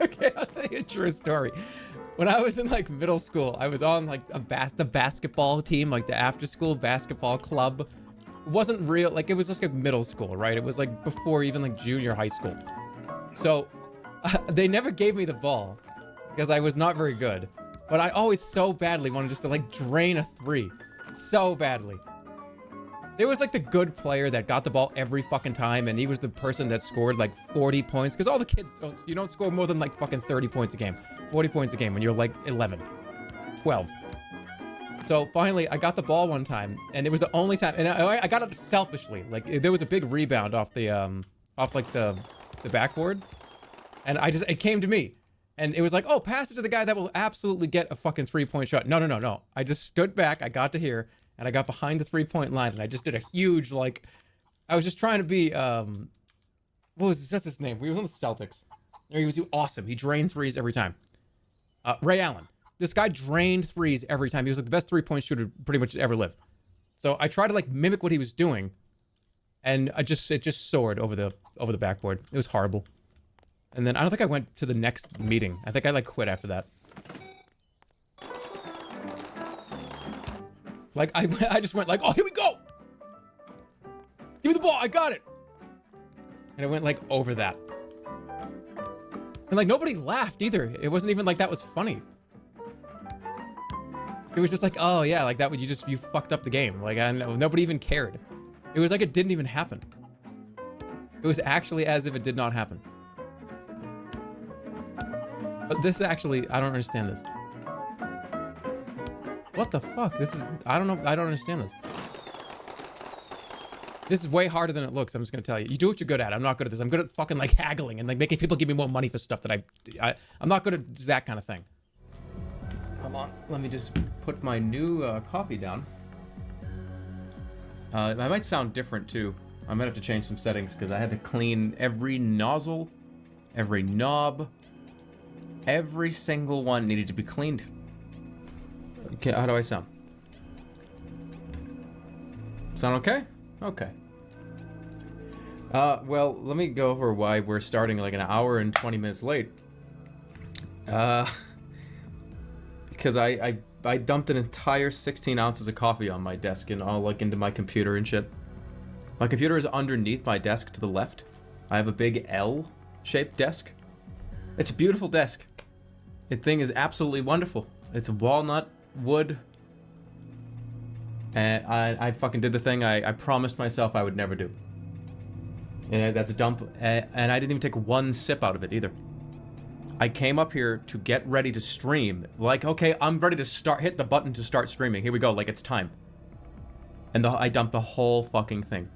Okay, I'll tell you a true story. When I was in like middle school, I was on like the basketball team, like the after school basketball club. It wasn't real, like it was just like middle school, right? It was like before even like junior high school. So they never gave me the ball because I was not very good. But I always so badly wanted just to like drain a three. So badly. There was like the good player that got the ball every fucking time, and he was the person that scored like 40 points. Because all the kids you don't score more than like fucking 30 points a game. 40 points a game when you're like 11, 12. So finally, I got the ball one time, and it was the only time, and I got it selfishly. Like there was a big rebound off the like the backboard, and it came to me, and it was like, oh, pass it to the guy that will absolutely get a fucking 3-point shot. No. I just stood back. I got to here. And I got behind the 3-point line, and I just did a huge, like, I was just trying to be, what was his name? We were on the Celtics. He was awesome. He drained threes every time. Ray Allen. This guy drained threes every time. He was like the best 3-point shooter pretty much ever lived. So I tried to like mimic what he was doing, and it just soared over the backboard. It was horrible. And then I don't think I went to the next meeting. I think I like quit after that. Like, I just went like, oh, here we go! Give me the ball, I got it! And it went like over that. And like, nobody laughed either. It wasn't even like that was funny. It was just like, oh yeah, like that would, you fucked up the game. Like, I know, nobody even cared. It was like it didn't even happen. It was actually as if it did not happen. But this actually, I don't understand this. What the fuck? This is, I don't know, I don't understand this. This is way harder than it looks, I'm just gonna tell you. You do what you're good at. I'm not good at this. I'm good at fucking like haggling and like making people give me more money for stuff that I'm not good at that kind of thing. Come on, let me just put my new coffee down. I might sound different too. I might have to change some settings because I had to clean every nozzle, every knob, every single one needed to be cleaned. Okay, how do I sound? Sound okay? Okay. Well, let me go over why we're starting like an hour and 20 minutes late. Because I dumped an entire 16 ounces of coffee on my desk and all like into my computer and shit. My computer is underneath my desk to the left. I have a big L-shaped desk. It's a beautiful desk. The thing is absolutely wonderful. It's a walnut wood. And I fucking did the thing I promised myself I would never do. And that's a dump. And I didn't even take one sip out of it either. I came up here to get ready to stream. Like, okay, I'm ready to hit the button to start streaming. Here we go, like it's time. And I dumped the whole fucking thing.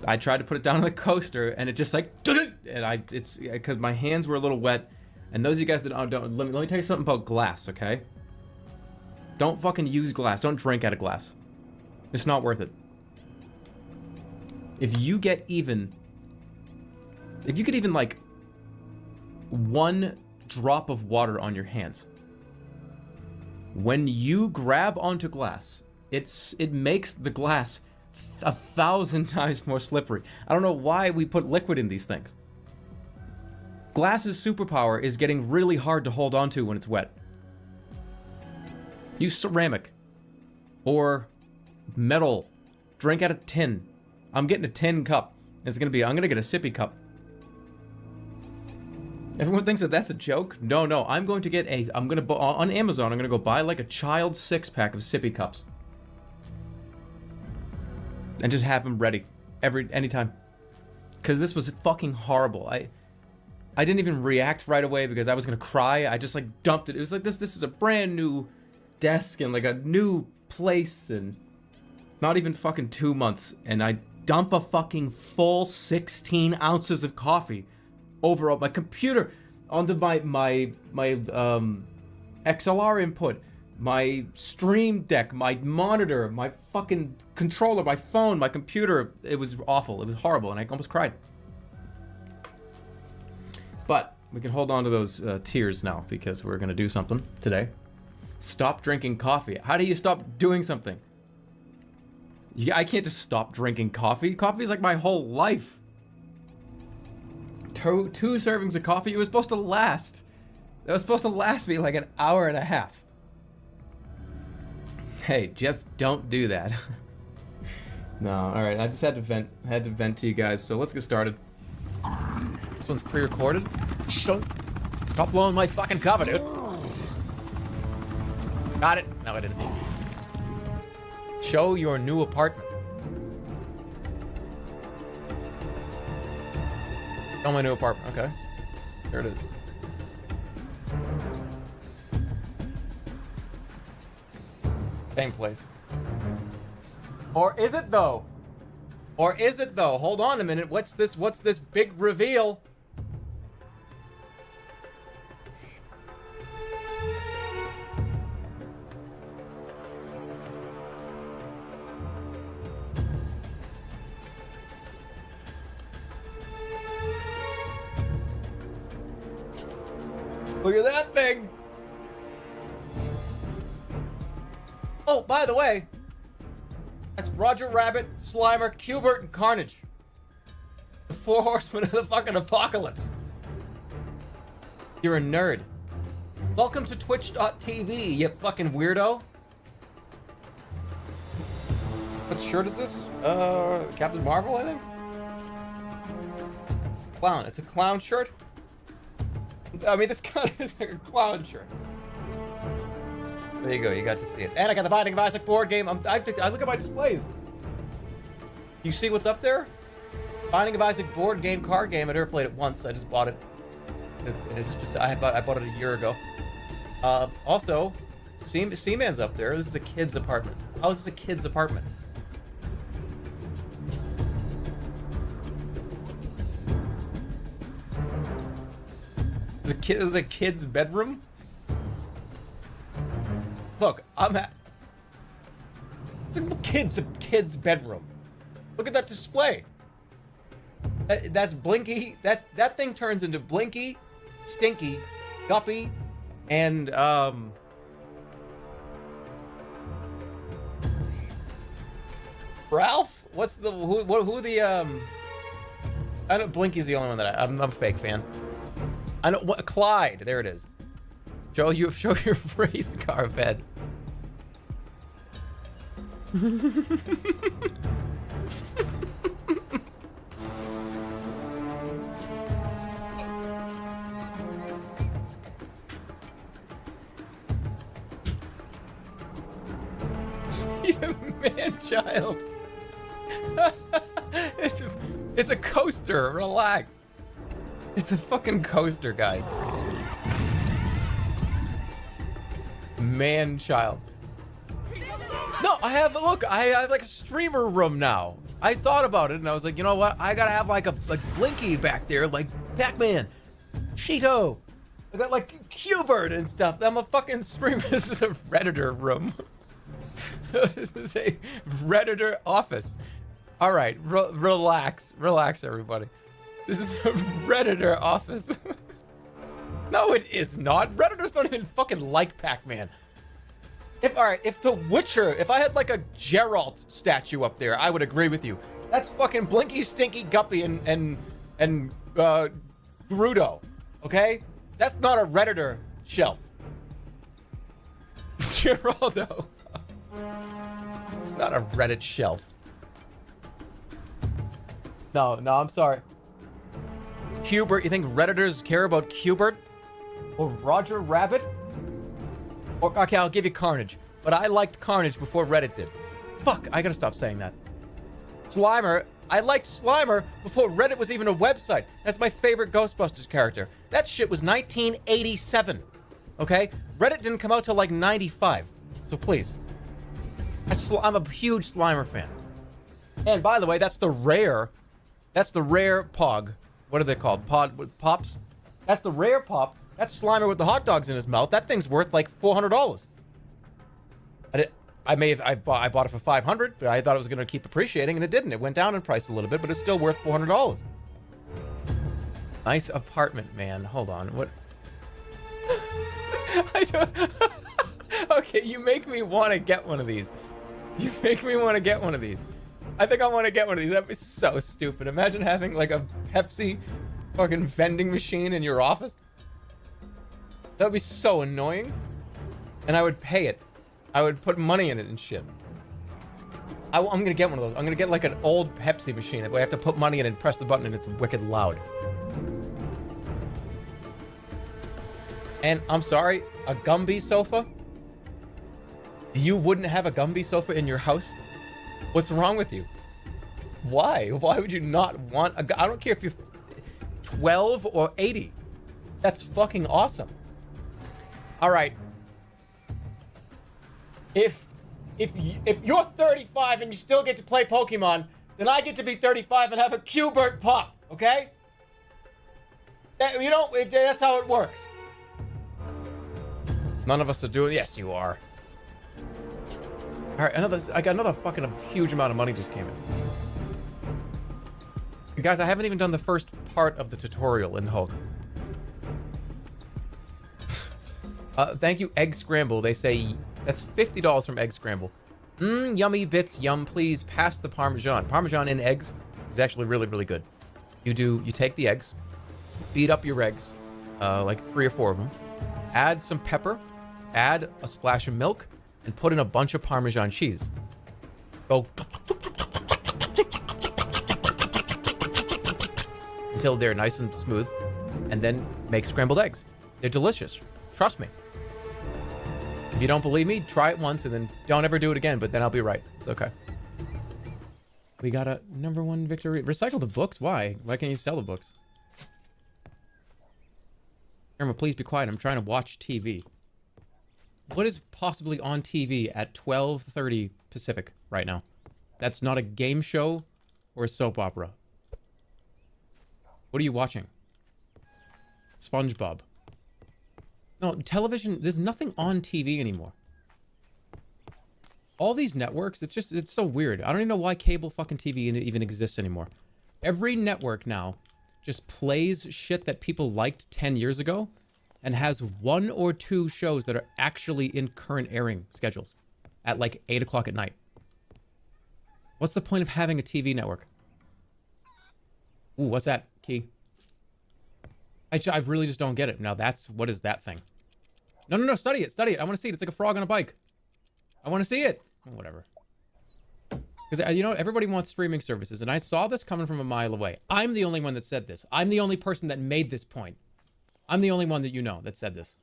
I tried to put it down on the coaster and it just like, and it's because my hands were a little wet. And those of you guys that don't, let me tell you something about glass, okay? Don't fucking use glass. Don't drink out of glass. It's not worth it. If you could even like one drop of water on your hands, when you grab onto glass, it makes the glass 1,000 times more slippery. I don't know why we put liquid in these things. Glass's superpower is getting really hard to hold onto when it's wet. Use ceramic or metal. Drink out of tin. I'm getting a tin cup. I'm gonna get a sippy cup. Everyone thinks that that's a joke. No, I'm going to get on Amazon, I'm gonna go buy like a child's 6-pack of sippy cups. And just have them ready anytime. Cause this was fucking horrible. I didn't even react right away because I was gonna cry. I just like dumped it. It was like this is a brand new desk and like a new place and not even fucking 2 months, and I dump a fucking full 16 ounces of coffee over my computer onto my XLR input, my stream deck, my monitor, my fucking controller, my phone, my computer. It was awful. It was horrible, and I almost cried. But we can hold on to those tears now because we're gonna do something today. Stop drinking coffee. How do you stop doing something? I can't just stop drinking coffee. Coffee is like my whole life. two servings of coffee. It was supposed to last. That was supposed to last me like an hour and a half. Hey, just don't do that. No, all right. I just had to vent. I had to vent to you guys. So let's get started. This one's pre-recorded. Stop blowing my fucking cover, dude. Got it. No, I didn't. Show your new apartment. Show my new apartment. Okay. There it is. Same place. Or is it though? Or is it though? Hold on a minute. What's this big reveal? Look at that thing. Oh, by the way, that's Roger Rabbit, Slimer, Cubert, and Carnage. The 4 horsemen of the fucking apocalypse. You're a nerd. Welcome to twitch.tv, you fucking weirdo. What shirt is this? Captain Marvel, I think? Clown. It's a clown shirt? I mean, this kind of is like a clown shirt. There you go, you got to see it. And I got the Binding of Isaac board game. I look at my displays. You see what's up there? Binding of Isaac board game, card game. I never played it once. I just bought it. I bought it a year ago. Also, Seaman's up there. This is a kid's apartment. How is this a kid's apartment? This is a kid's bedroom? Look, it's a kid's bedroom. Look at that display. That's Blinky. That thing turns into Blinky, Stinky, Guppy, and Ralph. What's the who the I know Blinky's the only one that I'm a fake fan. I know what Clyde. There it is. Show your race car bed. He's a man-child. It's a coaster. Relax. It's a fucking coaster, guys. Man-child. No, I have like a streamer room now. I thought about it and I was like, you know what? I gotta have like Blinky back there, like Pac-Man, Cheeto. I got like Qbert and stuff. I'm a fucking streamer. This is a Redditor room. This is a Redditor office. All right, relax, everybody. This is a Redditor office. No, it is not. Redditors don't even fucking like Pac-Man. If The Witcher, if I had like a Geralt statue up there, I would agree with you. That's fucking Blinky, Stinky, Guppy, and Gerudo, okay? That's not a Redditor shelf. Geraldo. It's not a Reddit shelf. No, I'm sorry. Qbert, you think Redditors care about Qbert? Or Roger Rabbit? Or, okay, I'll give you Carnage. But I liked Carnage before Reddit did. Fuck, I gotta stop saying that. Slimer, I liked Slimer before Reddit was even a website. That's my favorite Ghostbusters character. That shit was 1987. Okay? Reddit didn't come out till like 95. So please. I'm a huge Slimer fan. And by the way, that's the rare Pog. What are they called? Pops? That's the rare Pop. That's Slimer with the hot dogs in his mouth. That thing's worth like $400. I bought it for $500, but I thought it was going to keep appreciating, and it didn't. It went down in price a little bit, but it's still worth $400. Nice apartment, man. Hold on. What? I don't... Okay, you make me want to get one of these. You make me want to get one of these. I think I want to get one of these. That'd be so stupid. Imagine having like a Pepsi fucking vending machine in your office. That would be so annoying. And I would pay it. I would put money in it and shit. I'm gonna get one of those. I'm gonna get like an old Pepsi machine where I have to put money in and press the button and it's wicked loud. And I'm sorry, a Gumby sofa? You wouldn't have a Gumby sofa in your house? What's wrong with you? Why? Why would you not want a... I don't care if you're 12 or 80. That's fucking awesome. All right. If you're 35 and you still get to play Pokemon, then I get to be 35 and have a Q*bert pop, okay? That's how it works. None of us are doing... Yes, you are. All right, I got another fucking huge amount of money just came in. Guys, I haven't even done the first part of the tutorial in Hulk. Thank you, Egg Scramble. They say that's $50 from Egg Scramble. Yummy bits, yum, please pass the Parmesan. Parmesan in eggs is actually really, really good. You take the eggs, beat up your eggs, like 3 or 4 of them, add some pepper, add a splash of milk, and put in a bunch of Parmesan cheese. Go until they're nice and smooth, and then make scrambled eggs. They're delicious. Trust me. If you don't believe me, try it once and then don't ever do it again, but then I'll be right. It's okay. We got a #1 victory. Recycle the books? Why? Why can't you sell the books? Irma, please be quiet. I'm trying to watch TV. What is possibly on TV at 12:30 Pacific right now? That's not a game show or a soap opera. What are you watching? SpongeBob. No, television, there's nothing on TV anymore. All these networks, it's so weird. I don't even know why cable fucking TV even exists anymore. Every network now just plays shit that people liked 10 years ago and has 1 or 2 shows that are actually in current airing schedules at like 8 o'clock at night. What's the point of having a TV network? Ooh, what's that, Key? I really just don't get it. Now what is that thing? No, study it. I want to see it. It's like a frog on a bike. I want to see it. Whatever. Because, you know, everybody wants streaming services, and I saw this coming from a mile away. I'm the only one that said this. I'm the only person that made this point. I'm the only one that you know that said this.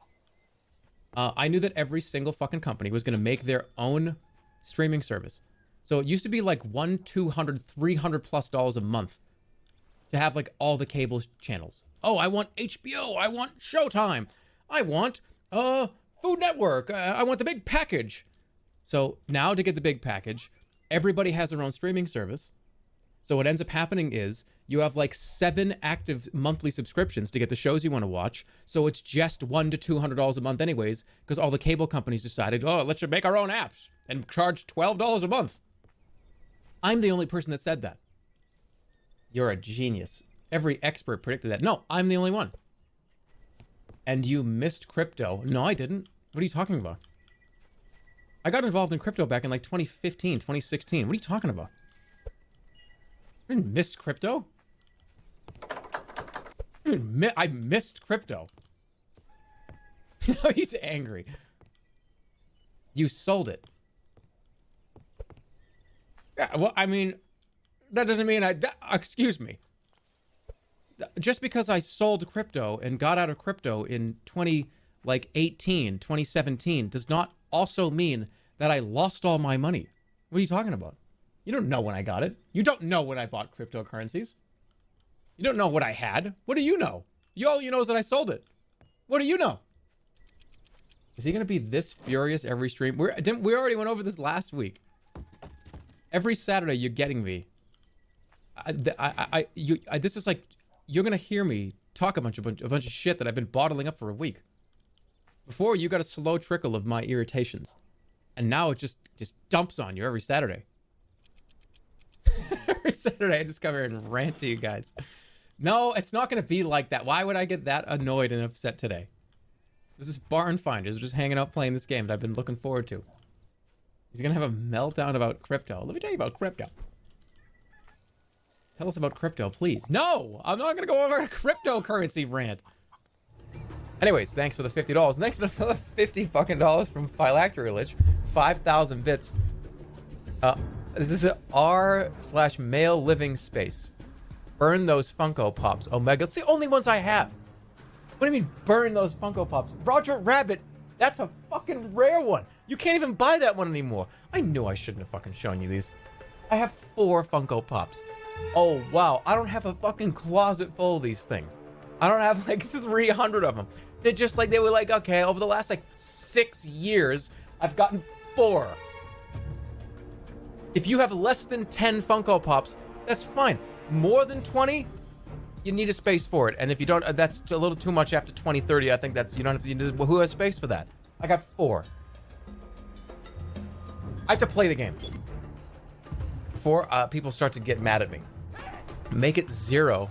I knew that every single fucking company was going to make their own streaming service. So it used to be like $100, $200, $300+ a month to have like all the cable channels. Oh, I want HBO. I want Showtime. I want Food Network. I want the big package. So now to get the big package, everybody has their own streaming service. So what ends up happening is you have like 7 active monthly subscriptions to get the shows you want to watch. So it's just $100 to $200 a month anyways, because all the cable companies decided, oh, let's just make our own apps and charge $12 a month. I'm the only person that said that. You're a genius. Every expert predicted that. No, I'm the only one. And you missed crypto. No, I didn't. What are you talking about? I got involved in crypto back in like 2015, 2016. What are you talking about? I didn't miss crypto. I missed crypto. No, he's angry. You sold it. Yeah, well, I mean, that doesn't mean excuse me. Just because I sold crypto and got out of crypto in 2017 does not also mean that I lost all my money. What are you talking about? You don't know when I got it. You don't know when I bought cryptocurrencies. You don't know what I had. What do you know? All you know is that I sold it. What do you know? Is he going to be this furious every stream? We already went over this last week. Every Saturday, you're getting me. This is like, you're going to hear me talk a bunch of shit that I've been bottling up for a week. Before, you got a slow trickle of my irritations. And now it just dumps on you every Saturday. Every Saturday, I just come here and rant to you guys. No, it's not going to be like that. Why would I get that annoyed and upset today? This is Barn Finders. We're just hanging out playing this game that I've been looking forward to. He's going to have a meltdown about crypto. Let me tell you about crypto. Tell us about crypto, please. No, I'm not gonna go over a cryptocurrency rant. Anyways, thanks for the $50. Next, another $50 fucking from Phylactery Lich. 5,000 bits. This is an r/male living space. Burn those Funko Pops. Omega. It's the only ones I have. What do you mean, burn those Funko Pops? Roger Rabbit, that's a fucking rare one. You can't even buy that one anymore. I knew I shouldn't have fucking shown you these. I have 4 Funko Pops. Oh, wow. I don't have a fucking closet full of these things. I don't have like 300 of them. They're just like, they were like, okay, over the last like 6 years, I've gotten 4. If you have less than 10 Funko Pops, that's fine. More than 20, you need a space for it. And if you don't, that's a little too much after 20, 30. I think that's, you don't have to, who has space for that? I got 4. I have to play the game before people start to get mad at me. Make it 0.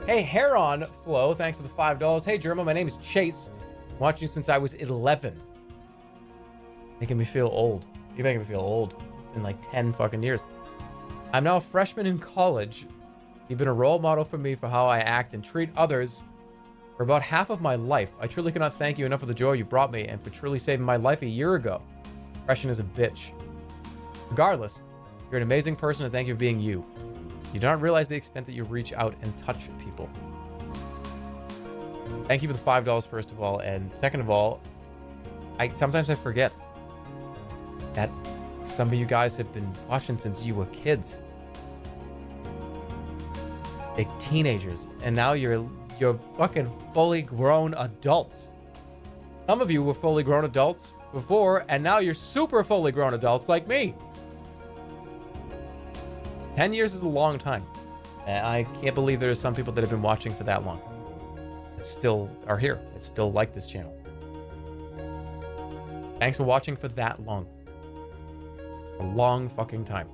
Hey, Heron Flow, thanks for the $5. Hey, Jerma, my name is Chase. I'm watching you since I was 11. Making me feel old. You're making me feel old. It's been like 10 fucking years. I'm now a freshman in college. You've been a role model for me for how I act and treat others for about half of my life. I truly cannot thank you enough for the joy you brought me and for truly saving my life a year ago. Depression is a bitch. Regardless, you're an amazing person and thank you for being you. You do not realize the extent that you reach out and touch people. Thank you for the $5 first of all, and second of all, sometimes I forget that some of you guys have been watching since you were kids. Like teenagers, and now you're fucking fully grown adults. Some of you were fully grown adults before, and now you're super fully grown adults like me. 10 years is a long time. And I can't believe there are some people that have been watching for that long. That still are here. That still like this channel. Thanks for watching for that long. A long fucking time.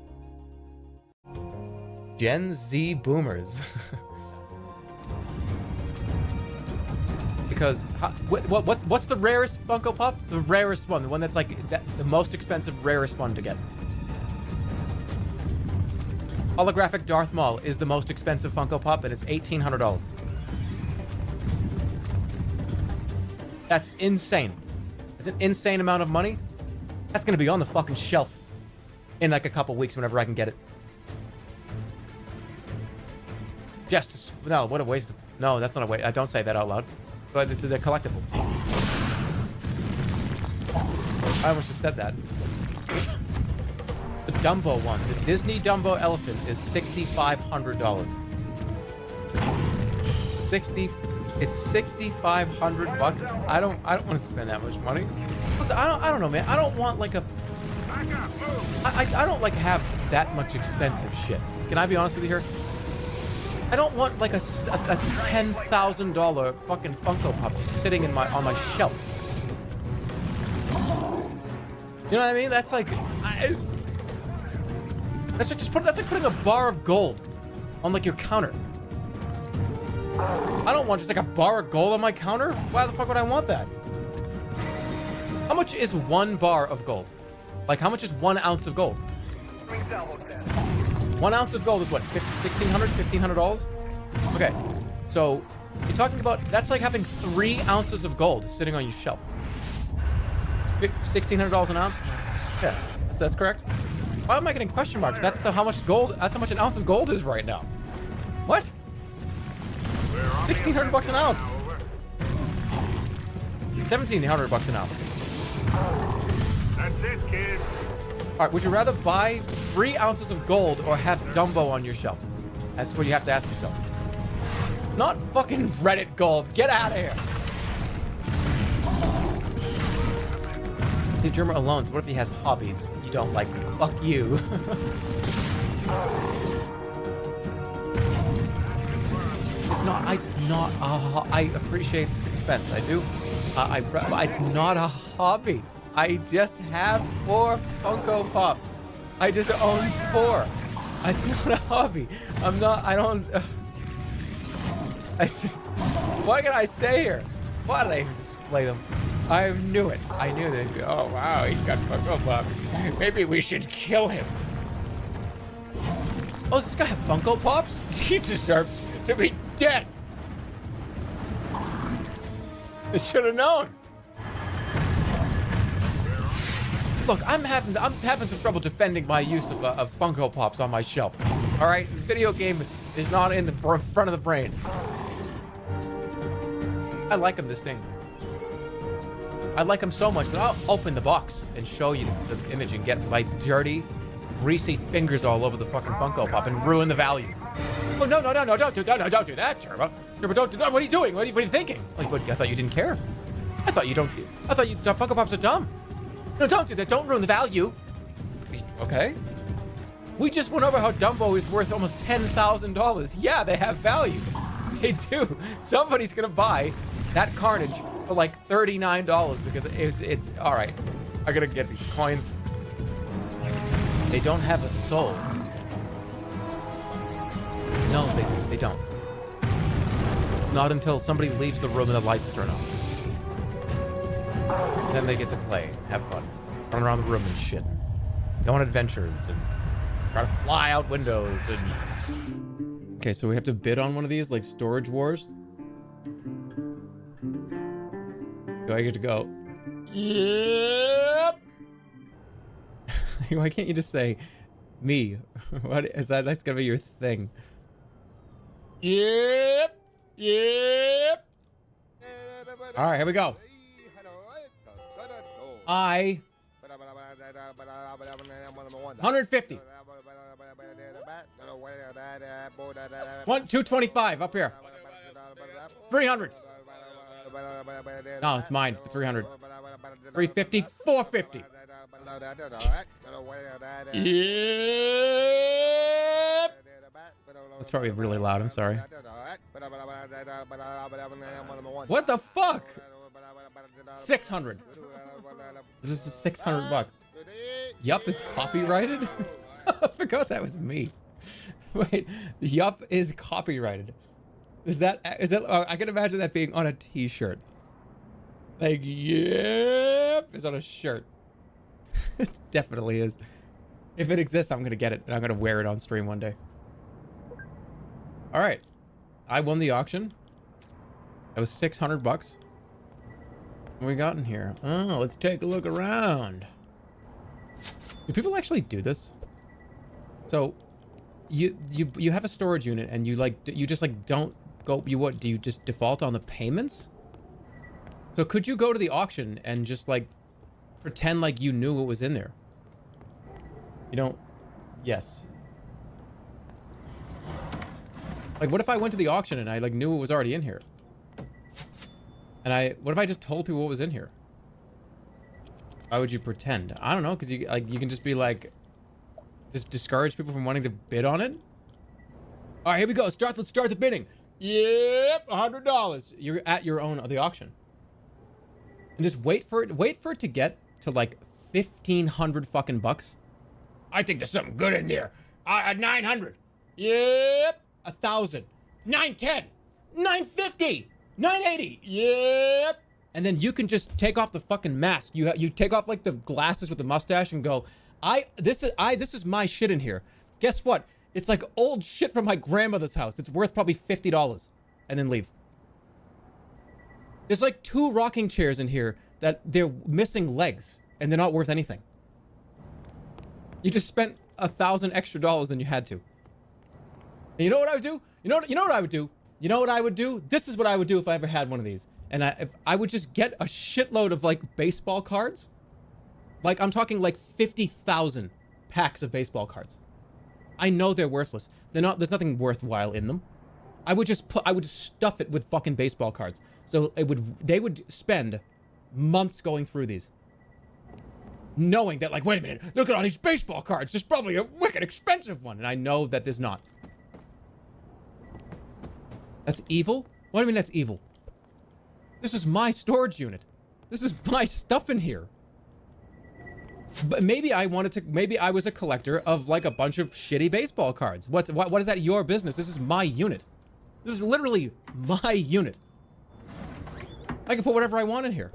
Gen Z boomers. Because what's the rarest Funko Pop? The rarest one, the one that's like the most expensive, rarest one to get. Holographic Darth Maul is the most expensive Funko Pop, and it's $1,800. That's insane. It's an insane amount of money. That's gonna be on the fucking shelf in like a couple weeks whenever I can get it. Just no, what a waste of, no, that's not a waste. I don't say that out loud. But they're collectibles. I almost just said that. The Dumbo one, the Disney Dumbo elephant is $6,500. It's $6,500. I don't want to spend that much money. Listen, I don't know, man. I don't want like I don't like have that much expensive shit. Can I be honest with you here? I don't want like a $10,000 fucking Funko Pop just sitting on my shelf. You know what I mean? That's like that's like putting a bar of gold on like your counter. I don't want just like a bar of gold on my counter. Why the fuck would I want that? How much is 1 bar of gold? Like how much is 1 ounce of gold? 1 ounce of gold is what, $1,600, $1,500? Okay, so you're talking about, that's like having 3 ounces of gold sitting on your shelf. $1,600 an ounce? Yeah, that's correct. Why am I getting question marks? That's how much an ounce of gold is right now. What? It's $1,600 an ounce. $1,700 an ounce. That's it, kid. All right, would you rather buy 3 ounces of gold or have Dumbo on your shelf? That's what you have to ask yourself. Not fucking Reddit gold. Get out of here. Hey, Jerma alone. So what if he has hobbies you don't like? Fuck you. It's not I appreciate the expense. I do. It's not a hobby. I just have 4 Funko Pop. I just own 4. It's not a hobby. What can I say here? Why did I even display them? I knew it. I knew they'd be, oh wow, he's got Funko Pop. Maybe we should kill him. Oh, does this guy have Funko Pops? He deserves to be dead. I should have known. Look, I'm having some trouble defending my use of Funko Pops on my shelf. All right, the video game is not in the front of the brain. I like him, this thing. I like him so much that I'll open the box and show you the image and get my dirty, greasy fingers all over the fucking Funko Pop and ruin the value. Oh, no, don't do that. No, don't do that, Jerma. Jerma, don't do that. What are you doing? What are you thinking? Like, what, I thought you didn't care. I thought Funko Pops are dumb. No, don't do that. Don't ruin the value. Okay. We just went over how Dumbo is worth almost $10,000. Yeah, they have value. They do. Somebody's gonna buy that Carnage for like $39 because it's all right. I gotta get these coins. They don't have a soul. No, they don't. Not until somebody leaves the room and the lights turn off. Then they get to play, have fun, run around the room and shit, go on adventures and try to fly out windows and... Okay, so we have to bid on one of these, like Storage Wars. Do I get to go? Yep. Why can't you just say me? What is that? That's gonna be your thing. Yep. Yep. All right, here we go. I 150. 225 up here. 300. No, it's mine for 300. 350, 450. Yep. That's probably really loud. I'm sorry. What the fuck? 600. This is 600 bucks. Yup is copyrighted? I forgot that was me. Wait, Yup is copyrighted. Is that I can imagine that being on a t-shirt. Like, yep, is on a shirt. It definitely is. If it exists, I'm gonna get it and I'm gonna wear it on stream one day. All right, I won the auction. That was 600 bucks. What we got in here? Oh, let's take a look around. Do people actually do this? So, you have a storage unit and you just like don't go. What do you just default on the payments? So could you go to the auction and just like pretend like you knew what was in there? You don't. Yes. Like, what if I went to the auction and I like knew what was already in here? And what if I just told people what was in here? Why would you pretend? I don't know, because you can just be like, just discourage people from wanting to bid on it. All right, here we go. Let's start the bidding. Yep, $100. You're at your own the auction, and just wait for it to get to like 1,500 fucking bucks. I think there's something good in there. 900. Yep, 1,000. 910. 950. 980. Yep. And then you can just take off the fucking mask. You take off like the glasses with the mustache and go, this is my shit in here. Guess what? It's like old shit from my grandmother's house. It's worth probably $50. And then leave. There's like 2 rocking chairs in here that they're missing legs and they're not worth anything. You just spent $1,000 extra than you had to. And you know what I would do? You know what I would do? You know what I would do? This is what I would do if I ever had one of these. And if I would just get a shitload of like baseball cards. Like I'm talking like 50,000 packs of baseball cards. I know they're worthless. There's nothing worthwhile in them. I would just stuff it with fucking baseball cards. So they would spend months going through these. Knowing that like, wait a minute, look at all these baseball cards. There's probably a wicked expensive one. And I know that there's not. That's evil? What do you mean that's evil? This is my storage unit. This is my stuff in here. But maybe I was a collector of like a bunch of shitty baseball cards. What is that your business? This is my unit. This is literally my unit. I can put whatever I want in here.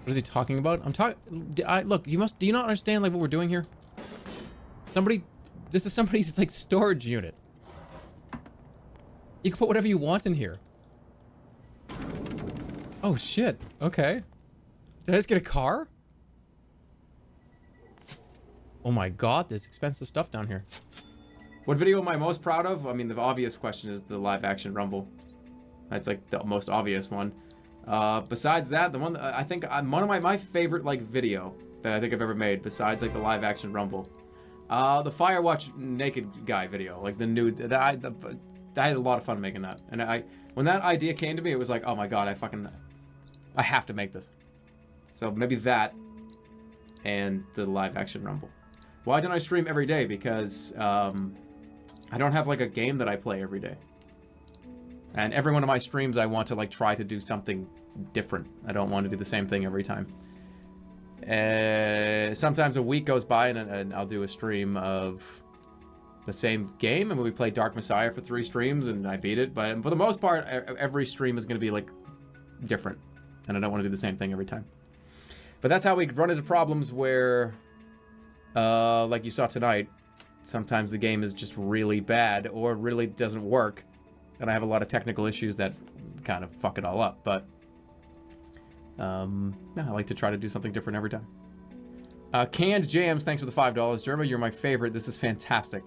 What is he talking about? Look, do you not understand like what we're doing here? Somebody This is somebody's like storage unit. You can put whatever you want in here. Oh shit. Okay. Did I just get a car? Oh my god, there's expensive stuff down here. What video am I most proud of? I mean, the obvious question is the live action Rumble. That's like the most obvious one. Besides that, the one I think one of my favorite like video that I think I've ever made, besides like the live action Rumble, the Firewatch naked guy video, like the nude. I had a lot of fun making that, and when that idea came to me, it was like, oh my god, I have to make this. So maybe that, and the live action Rumble. Why don't I stream every day? Because I don't have like a game that I play every day. And every one of my streams, I want to like try to do something different. I don't want to do the same thing every time. Sometimes a week goes by and I'll do a stream of the same game, and we play Dark Messiah for 3 streams and I beat it. But for the most part, every stream is going to be like different, and I don't want to do the same thing every time. But that's how we run into problems where, like you saw tonight, sometimes the game is just really bad or really doesn't work. And I have a lot of technical issues that kind of fuck it all up, but I like to try to do something different every time. Canned Jams, thanks for the $5. Jerma, you're my favorite. This is fantastic.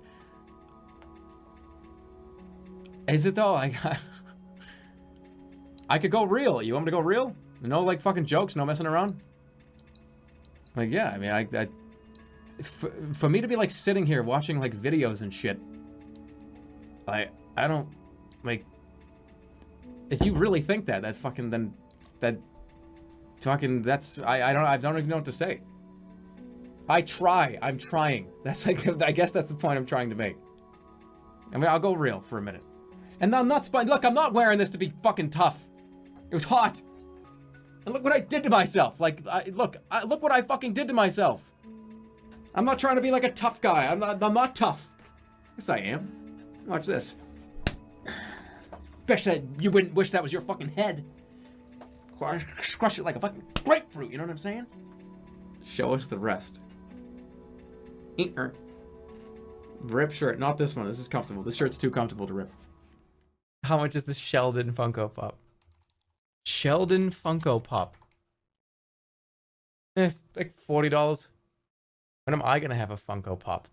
Is it though? I could go real. You want me to go real? No like fucking jokes, no messing around? Like, yeah, I mean, for me to be like sitting here watching like videos and shit, I don't, like, if you really think that's fucking, then that fucking, that's, I don't even know what to say. I'm trying. That's like, I guess that's the point I'm trying to make. I mean, I'll go real for a minute. And I'm not look, I'm not wearing this to be fucking tough. It was hot. And look what I did to myself. Like, look what I fucking did to myself. I'm not trying to be like a tough guy. I'm not tough. Yes, I am. Watch this. Bet that you wouldn't wish that was your fucking head. Crush it like a fucking grapefruit, you know what I'm saying? Show us the rest. Rip shirt, not this one. This is comfortable. This shirt's too comfortable to rip. How much is the Sheldon Funko Pop? Sheldon Funko Pop. It's like $40. When am I gonna have a Funko Pop?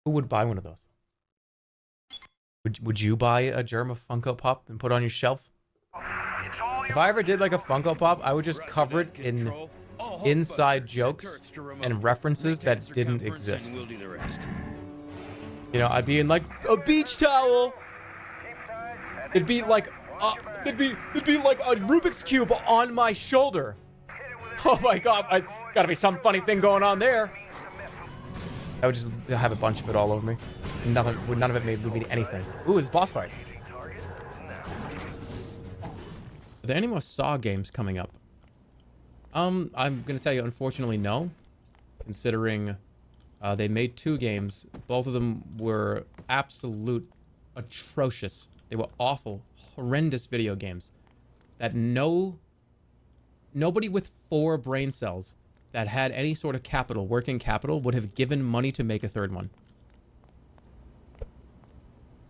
Who would buy one of those? Would you buy a Jerma Funko Pop and put it on your shelf? If I ever did like a Funko Pop, I would just cover it in inside jokes and references that didn't exist. You know, I'd be in like a beach towel. It'd be like it'd be like a Rubik's Cube on my shoulder. Oh my god, gotta be some funny thing going on there. I would just have a bunch of it all over me. None of it would mean anything. Ooh, it's boss fight. Are there any more Saw games coming up? I'm gonna tell you, unfortunately, no. Considering they made 2 games. Both of them were absolute atrocious. They were awful, horrendous video games that nobody with 4 brain cells that had any sort of capital, working capital, would have given money to make a 3rd one.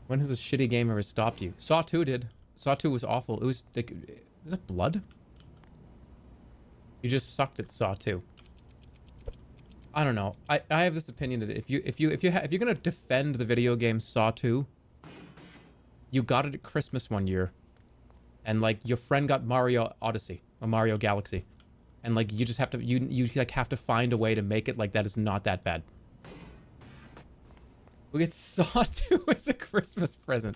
When has a shitty game ever stopped you? Saw 2 did. Saw 2 was awful. It was like, is it blood? You just sucked at Saw 2. I don't know. I have this opinion that if you're gonna defend the video game Saw 2, you got it at Christmas one year, and like your friend got Mario Odyssey or Mario Galaxy, and like you just have to you like have to find a way to make it like that is not that bad. We get Saw 2 as a Christmas present.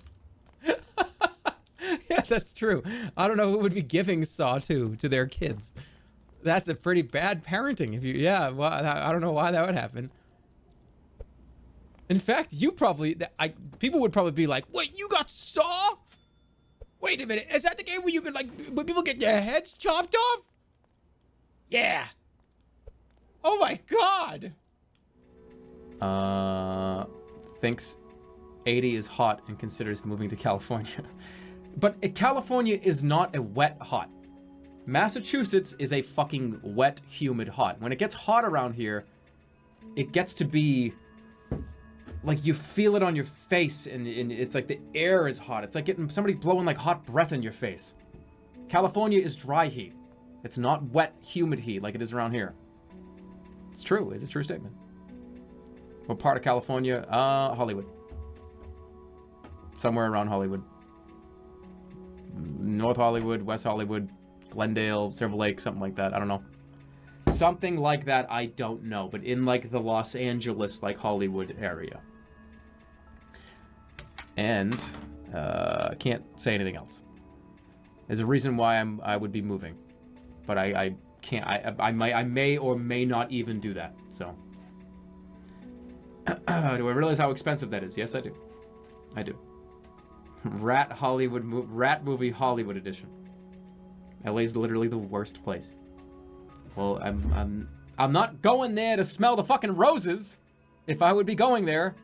Yeah, that's true. I don't know who would be giving Saw 2 to their kids. That's a pretty bad parenting. If you, yeah, well, I don't know why that would happen. In fact, people would probably be like, wait, you got Saw? Wait a minute, is that the game where you can like, where people get their heads chopped off? Yeah. Oh my god. Thinks 80 is hot and considers moving to California. But California is not a wet hot. Massachusetts is a fucking wet, humid hot. When it gets hot around here, it gets to be like you feel it on your face, and it's like the air is hot. It's like getting somebody blowing like hot breath in your face. California is dry heat. It's not wet, humid heat like it is around here. It's true. It's a true statement. What part of California? Hollywood. Somewhere around Hollywood. North Hollywood, West Hollywood, Glendale, Silver Lake, something like that. I don't know. Something like that, I don't know. But in like the Los Angeles, like Hollywood area. And can't say anything else. There's a reason why I would be moving. But I can't. I may or may not even do that. So. Do I realize how expensive that is? Yes, I do. I do. Rat movie Hollywood edition. LA's literally the worst place. Well, I'm not going there to smell the fucking roses. If I would be going there,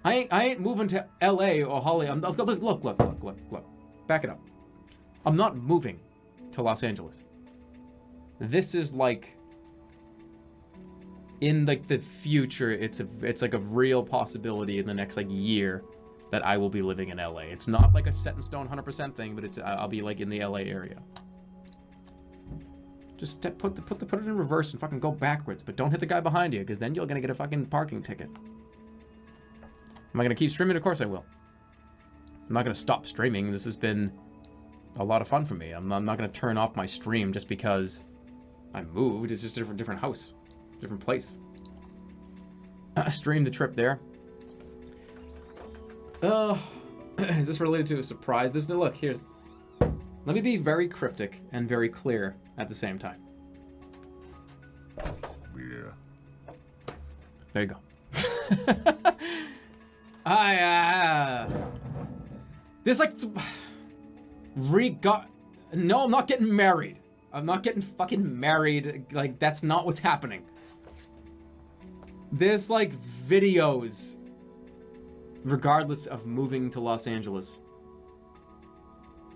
I ain't moving to LA or Hollywood. Look. Back it up. I'm not moving to Los Angeles. This is like in like the future. It's like a real possibility in the next like year that I will be living in LA. It's not like a set in stone 100% thing, but I'll be like in the LA area. Just put it in reverse and fucking go backwards, but don't hit the guy behind you, because then you're gonna get a fucking parking ticket. Am I gonna keep streaming? Of course I will. I'm not gonna stop streaming. This has been a lot of fun for me. I'm not gonna turn off my stream just because I moved. It's just a different house, different place. I streamed the trip there. Is this related to a surprise? Look, here's... Let me be very cryptic and very clear at the same time. Yeah. There you go. There's like... No, I'm not getting married. I'm not getting fucking married. Like, that's not what's happening. There's like videos... Regardless of moving to Los Angeles,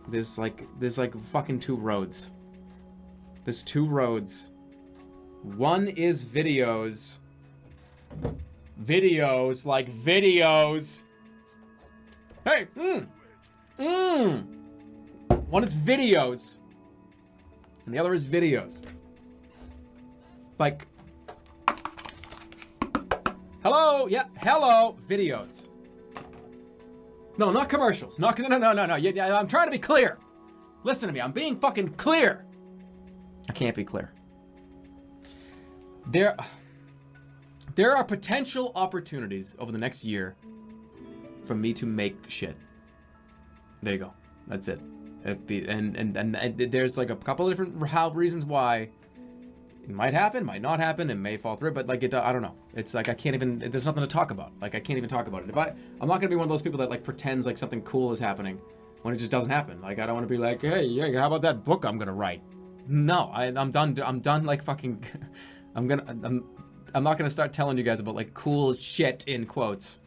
there's like fucking two roads. There's two roads. One is videos. Like videos. Hey, One is videos. And the other is videos. Like, hello, yeah, hello, videos. No, not commercials. No. Yeah, I'm trying to be clear. Listen to me. I'm being fucking clear. I can't be clear. There are potential opportunities over the next year for me to make shit. There you go. That's it. And there's like a couple of different reasons why it might happen, might not happen, it may fall through, but like I don't know. It's like I can't even. There's nothing to talk about. Like I can't even talk about it. I'm not gonna be one of those people that like pretends like something cool is happening when it just doesn't happen. Like I don't want to be like, hey, yeah, how about that book I'm gonna write? No, I'm done. I'm done. Like fucking. I'm not gonna start telling you guys about like cool shit in quotes.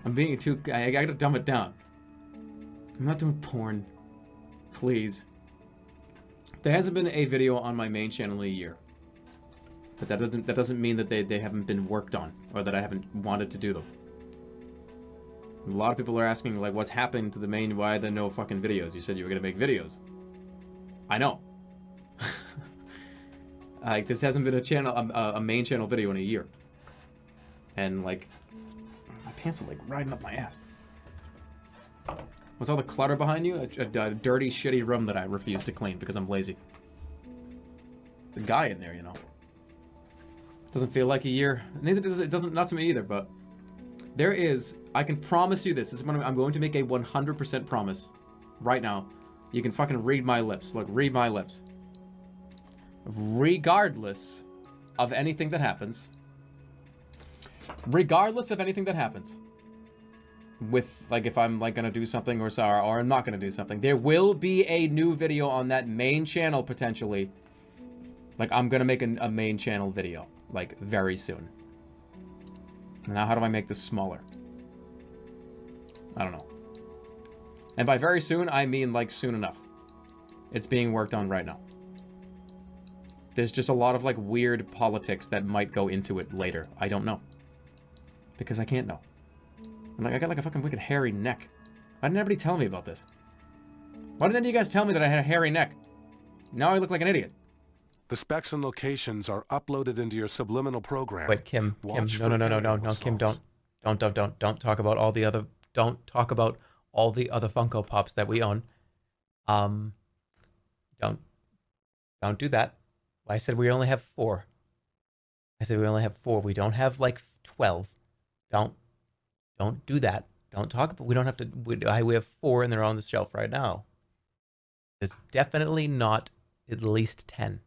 I'm being too. I gotta dumb it down. I'm not doing porn. Please. There hasn't been a video on my main channel in a year. But that doesn't mean that they haven't been worked on, or that I haven't wanted to do them. A lot of people are asking like, what's happened to the main? Why are there no fucking videos? You said you were gonna make videos. I know. Like this hasn't been a main channel video in a year. And like, my pants are like riding up my ass. What's all the clutter behind you? A dirty, shitty room that I refuse to clean because I'm lazy. There's a guy in there, you know. Doesn't feel like a year. Neither does it. Doesn't, not to me either, but there is, I can promise you this. This is when I'm going to make a 100% promise right now. You can fucking read my lips. Look, read my lips. Regardless of anything that happens. Regardless of anything that happens. With, like, if I'm, like, gonna do something or I'm not gonna do something. There will be a new video on that main channel, potentially. Like, I'm gonna make a main channel video. Like, very soon. Now, how do I make this smaller? I don't know. And by very soon, I mean, like, soon enough. It's being worked on right now. There's just a lot of, like, weird politics that might go into it later. I don't know. Because I can't know. I'm like, I got, like, a fucking wicked hairy neck. Why didn't everybody tell me about this? Why didn't any of you guys tell me that I had a hairy neck? Now I look like an idiot. The specs and locations are uploaded into your subliminal program. Wait, Kim, no, Kim, don't talk about all the other, don't talk about all the other Funko Pops that we own. Don't do that. I said we only have 4. We don't have like 12. Don't do that. Don't talk about, we don't have to, we have 4 and they're on the shelf right now. It's definitely not at least 10.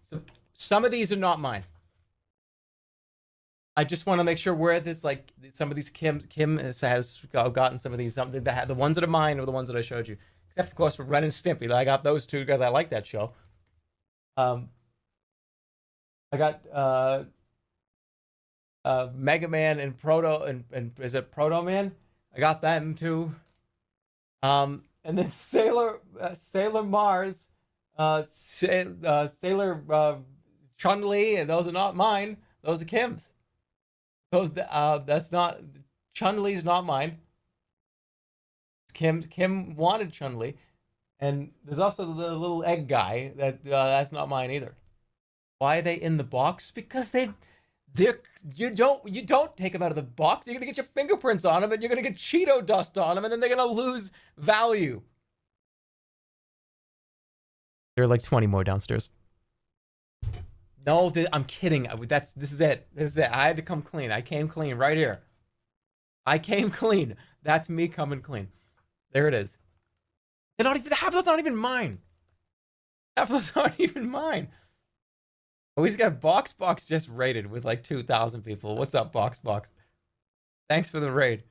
So some of these are not mine. I just want to make sure we're at this, like, some of these Kim has gotten some of these, something that the ones that are mine are the ones that I showed you. Except, of course, for Ren and Stimpy. I got those 2 because I like that show. I got Mega Man and Proto, and is it Proto Man? I got them too. And then Sailor Mars, Sailor Chun-Li, and those are not mine. Those are Kim's. Those that's not, Chun-Li's not mine. Kim wanted Chun-Li, and there's also the little egg guy that's not mine either. Why are they in the box? Because you don't take them out of the box. You're gonna get your fingerprints on them, and you're gonna get Cheeto dust on them, and then they're gonna lose value. There are like 20 more downstairs. No, I'm kidding. This is it. I had to come clean. I came clean right here. I came clean. That's me coming clean. There it is. And half of those aren't even mine. Half of those aren't even mine. Oh, he's got Box just raided with like 2,000 people. What's up, Box? Thanks for the raid.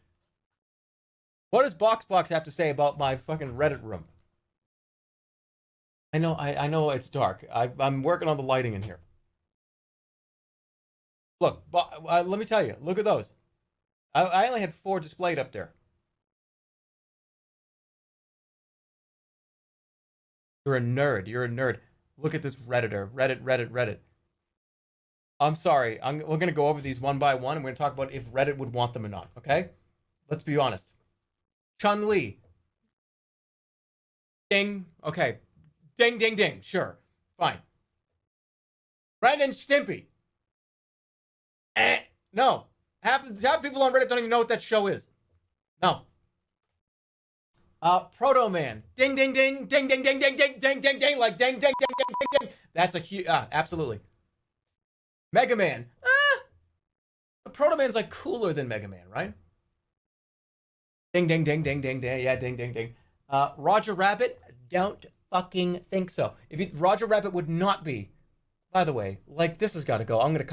What does Box have to say about my fucking Reddit room? I know it's dark. I'm working on the lighting in here. Look, let me tell you. Look at those. I only had 4 displayed up there. You're a nerd. Look at this Redditor. Reddit. I'm sorry. We're going to go over these one by one, and we're going to talk about if Reddit would want them or not, okay? Let's be honest. Chun-Li. Ding. Okay. Ding. Sure. Fine. Ren and Stimpy. No. Half people on Reddit don't even know what that show is. No. Proto Man. Ding. Like ding. That's a huge, absolutely. Mega Man. The Proto Man's like cooler than Mega Man, right? Ding. Yeah, ding. Roger Rabbit. Don't fucking think so. Roger Rabbit would not be, by the way, like, this has got to go. I'm gonna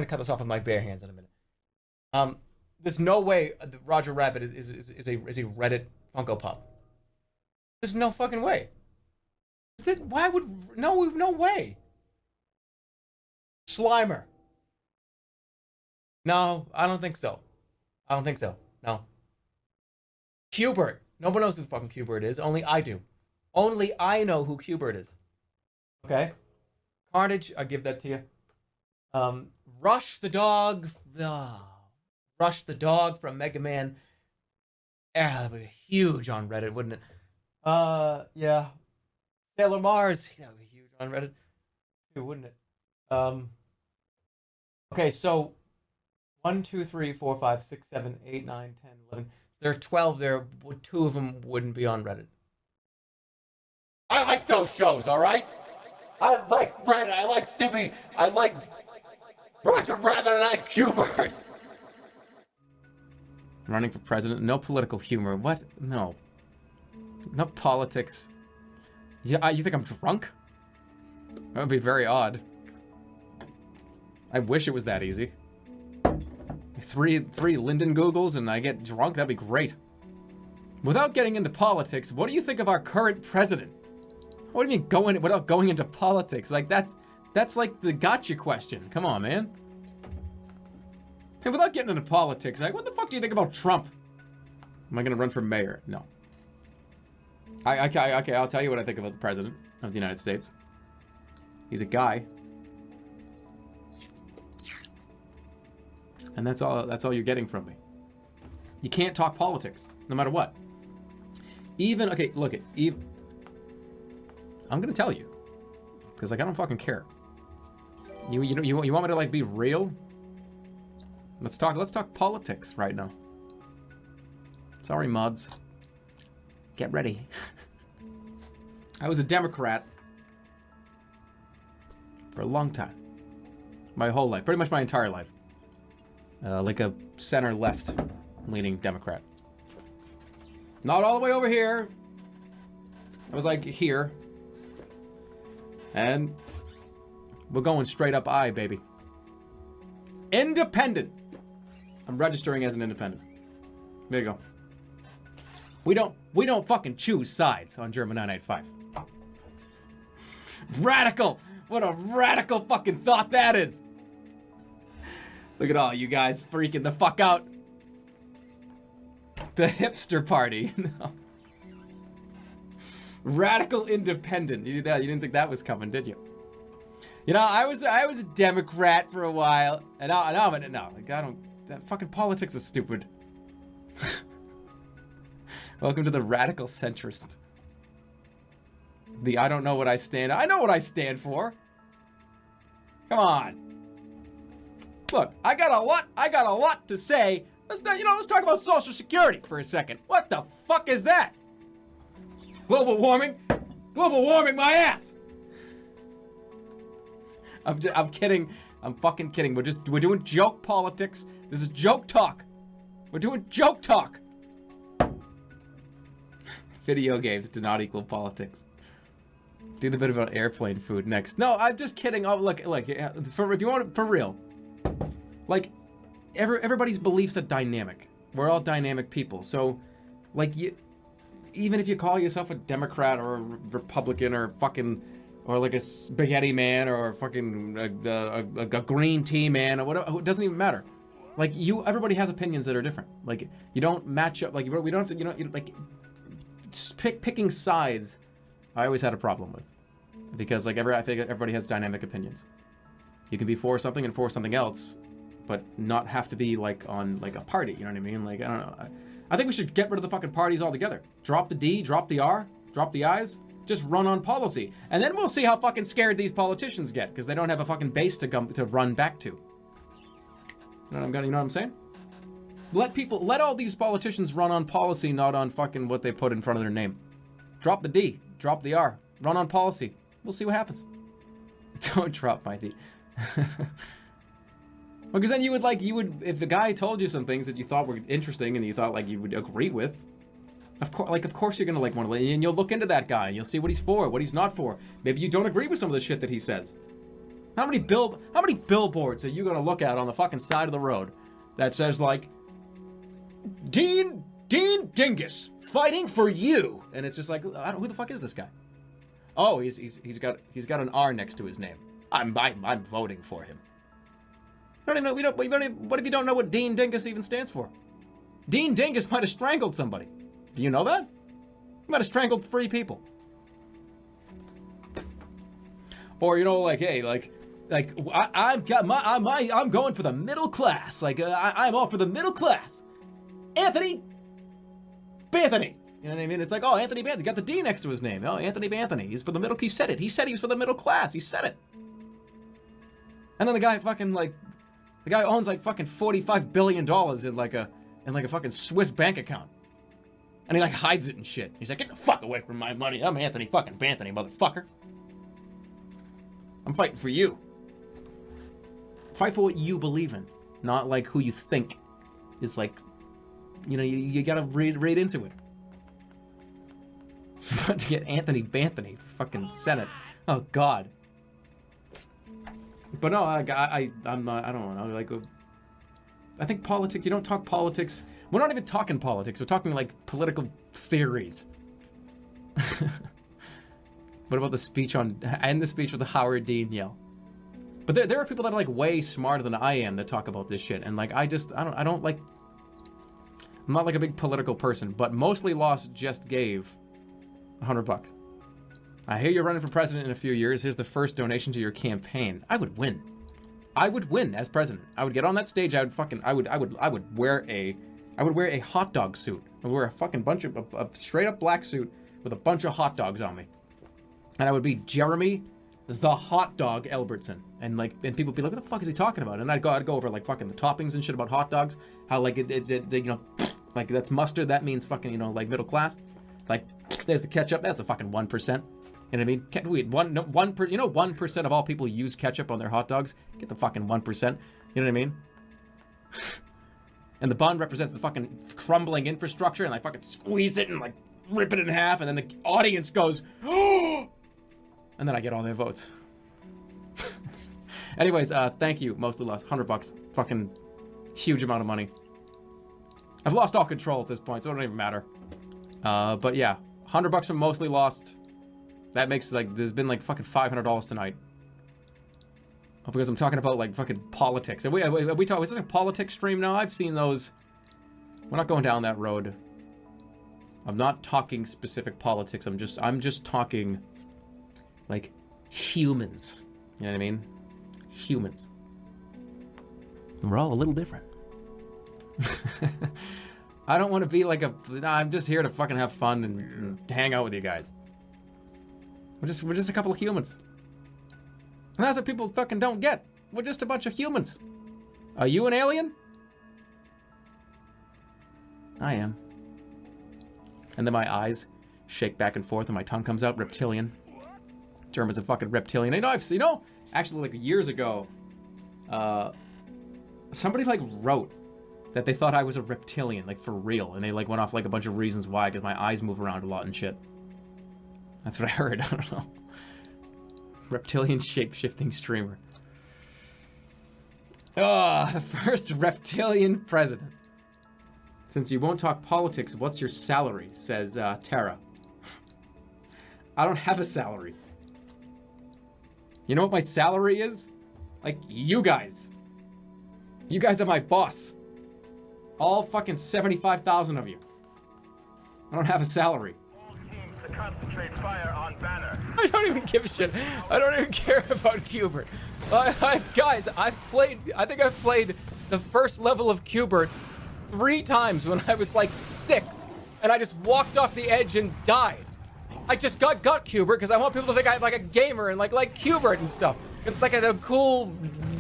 cut this off with my bare hands in a minute. There's no way Roger Rabbit is a Reddit Funko Pop. There's no fucking way. Why would no way? Slimer. No, I don't think so. No. Qbert. No one knows who the fucking Qbert is. Only I do. Only I know who Qbert is. Okay. Carnage, I'll give that to you. Rush the dog. Rush the dog from Mega Man. Yeah, that would be huge on Reddit, wouldn't it? Yeah. Sailor Mars. That would be huge on Reddit too, wouldn't it? Okay, so 1, 2, 3, 4, 5, 6, 7, 8, 9, 10, 11. So there are 12 there. 2 of them wouldn't be on Reddit. I like those shows, all right? I like Ren, I like Stimpy, I like Roger Rabbit, and I like Qbert. Running for president, no political humor. What? No. No politics. Yeah, you think I'm drunk? That would be very odd. I wish it was that easy. Three Linden Googles and I get drunk, that'd be great. Without getting into politics, what do you think of our current president? What do you mean without going into politics? Like, that's That's like the gotcha question. Come on, man. Hey, without getting into politics, like, what the fuck do you think about Trump? Am I gonna run for mayor? No. Okay, I'll tell you what I think about the president of the United States. He's a guy. And that's all you're getting from me. You can't talk politics, no matter what. Even, okay, look it, even, I'm gonna tell you. Because, like, I don't fucking care. You want me to, like, be real? Let's talk politics right now. Sorry, mods. Get ready. I was a Democrat for a long time. My whole life. Pretty much my entire life. Like a center-left leaning Democrat. Not all the way over here. I was like here. And we're going straight up I, baby. Independent. I'm registering as an independent. There you go. We don't fucking choose sides on Jerma 985. Radical! What a radical fucking thought that is! Look at all you guys freaking the fuck out. The hipster party. No. Radical independent. You didn't think that was coming, did you? You know, I was a Democrat for a while, and now I'm no. Like, I don't. That fucking politics is stupid. Welcome to the radical centrist. The I don't know what I stand. I know what I stand for. Come on. Look, I got a lot to say. Let's talk about Social Security for a second. What the fuck is that? Global warming, my ass. I'm kidding. I'm fucking kidding. We're doing joke politics. This is joke talk. We're doing joke talk. Video games do not equal politics. Do the bit about airplane food next. No, I'm just kidding. Oh, look. If you want it for real, like, everybody's beliefs are dynamic. We're all dynamic people. So, like, even if you call yourself a Democrat or a Republican or fucking, or like a spaghetti man or fucking a green tea man or whatever, it doesn't even matter. Like, everybody has opinions that are different. Like, you don't match up. Like, we don't have to. Like, picking sides. I always had a problem with, because like I think everybody has dynamic opinions. You can be for something and for something else, but not have to be like on like a party. You know what I mean? Like, I don't know. I think we should get rid of the fucking parties altogether. Drop the D, drop the R, drop the I's. Just run on policy, and then we'll see how fucking scared these politicians get, because they don't have a fucking base to run back to. You know what I'm saying? Let all these politicians run on policy, not on fucking what they put in front of their name. Drop the D, drop the R, run on policy. We'll see what happens. Don't drop my D. Because then you would, if the guy told you some things that you thought were interesting and you thought like you would agree with, of course you're gonna like want to, and you'll look into that guy and you'll see what he's for, what he's not for. Maybe you don't agree with some of the shit that he says. How many billboards are you gonna look at on the fucking side of the road that says like, Dean Dingus fighting for you, and it's just like, who the fuck is this guy? Oh, he's got an R next to his name. I'm voting for him. I don't even know. What if you don't know what Dean Dingus even stands for? Dean Dingus might have strangled somebody. Do you know that? He might have strangled 3 people. Or like, hey, I'm going for the middle class. Like, I'm all for the middle class. Anthony Banthony. You know what I mean? It's like, oh, Anthony Banthony. Got the D next to his name. Oh, Anthony Banthony. He's for the middle. He said it. He said he was for the middle class. He said it. And then the guy owns like fucking $45 billion in like a fucking Swiss bank account. And he like hides it and shit. He's like, get the fuck away from my money. I'm Anthony fucking Banthony, motherfucker. I'm fighting for you. Fight for what you believe in, not like who you think is like, you gotta read into it. But to get Anthony Banthony for fucking Senate. Oh God. But no, I'm not, I don't know, like, I think politics, you don't talk politics. We're not even talking politics. We're talking like political theories. What about the speech with the Howard Dean yell? But there are people that are like way smarter than I am that talk about this shit, and like I don't like. I'm not like a big political person, but Mostly Lost just gave $100. I hear you're running for president in a few years. Here's the first donation to your campaign. I would win. I would win as president. I would get on that stage. I would wear a hot dog suit. I would wear a fucking bunch of a straight up black suit with a bunch of hot dogs on me, and I would be Jeremy the hot dog Albertson, and people would be like, what the fuck is he talking about? And I'd go over like fucking the toppings and shit about hot dogs, how like it you know, like that's mustard, that means fucking, you know, like middle class, like there's the ketchup, that's the fucking 1%. You know what I mean? Wait, 1% of all people use ketchup on their hot dogs. Get the fucking 1%. You know what I mean? And the bun represents the fucking crumbling infrastructure, and I fucking squeeze it and like rip it in half, and then the audience goes, oh! And then I get all their votes. Anyways, thank you, Mostly Lost. $100. Fucking huge amount of money. I've lost all control at this point, so it don't even matter. But yeah, $100 from Mostly Lost. That makes like, there's been like fucking $500 tonight. Oh, because I'm talking about like fucking politics. Are we talking, is this a politics stream now? I've seen those. We're not going down that road. I'm not talking specific politics. I'm just talking like humans. You know what I mean? Humans. And we're all a little different. I don't want to be like I'm just here to fucking have fun and hang out with you guys. We're just a couple of humans. And that's what people fucking don't get. We're just a bunch of humans. Are you an alien? I am. And then my eyes shake back and forth and my tongue comes out. Reptilian. Jerma's a fucking reptilian. Actually like years ago, somebody like wrote that they thought I was a reptilian, like for real. And they like went off like a bunch of reasons why, because my eyes move around a lot and shit. That's what I heard. I don't know. Reptilian shape-shifting streamer. The first reptilian president. Since you won't talk politics, what's your salary? Says Tara. I don't have a salary. You know what my salary is? Like, you guys. You guys are my boss. All fucking 75,000 of you. I don't have a salary. To concentrate fire on banner. I don't even give a shit. I don't even care about Qbert. Guys, I think I've played the first level of Qbert 3 times when I was like 6, and I just walked off the edge and died. I just got Qbert because I want people to think I'm like a gamer and like Qbert and stuff. It's like a cool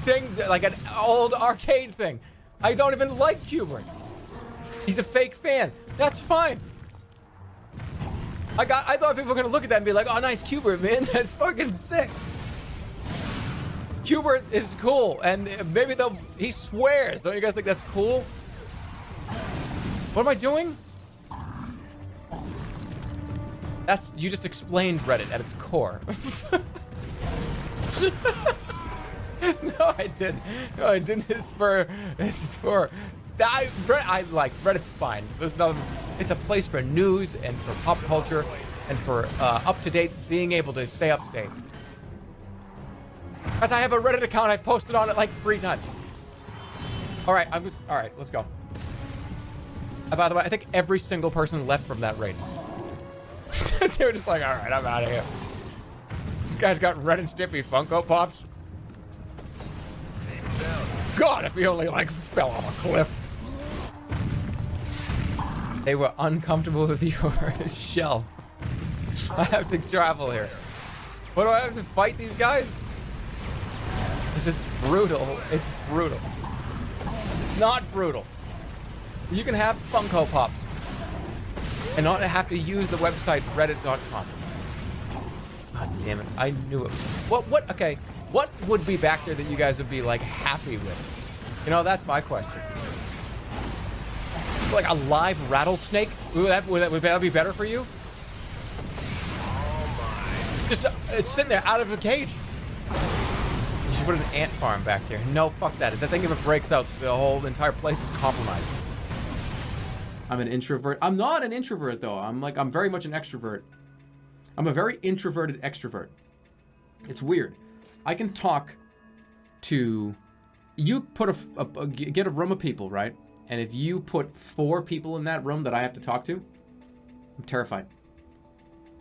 thing, like an old arcade thing. I don't even like Qbert. He's a fake fan. That's fine. I thought people were gonna look at that and be like, oh, nice Qbert, man. That's fucking sick. Qbert is cool, and maybe he swears. Don't you guys think that's cool? What am I doing? You just explained Reddit at its core. No, I didn't. No, I didn't. It's for. I like Reddit's fine. There's nothing. It's a place for news and for pop culture and for up to date, being able to stay up to date. Because I have a Reddit account, I've posted on it like 3 times. All right, let's go. By the way, I think every single person left from that raid. They were just like, all right, I'm out of here. This guy's got Red and Stimpy Funko Pops. God, if he only like fell off a cliff. They were uncomfortable with your shelf. I have to travel here. What do I have to fight these guys? This is brutal. It's brutal. It's not brutal. You can have Funko Pops and not have to use the website reddit.com. God damn it. I knew it. Okay. What would be back there that you guys would be like happy with? You know, that's my question. Like a live rattlesnake? Would that be better for you? Just it's sitting there out of a cage. You should put an ant farm back there. No, fuck that. If that thing ever breaks out, the whole entire place is compromised. I'm an introvert. I'm not an introvert though. I'm very much an extrovert. I'm a very introverted extrovert. It's weird. I can talk to, you put get a room of people, right? And if you put 4 people in that room that I have to talk to, I'm terrified.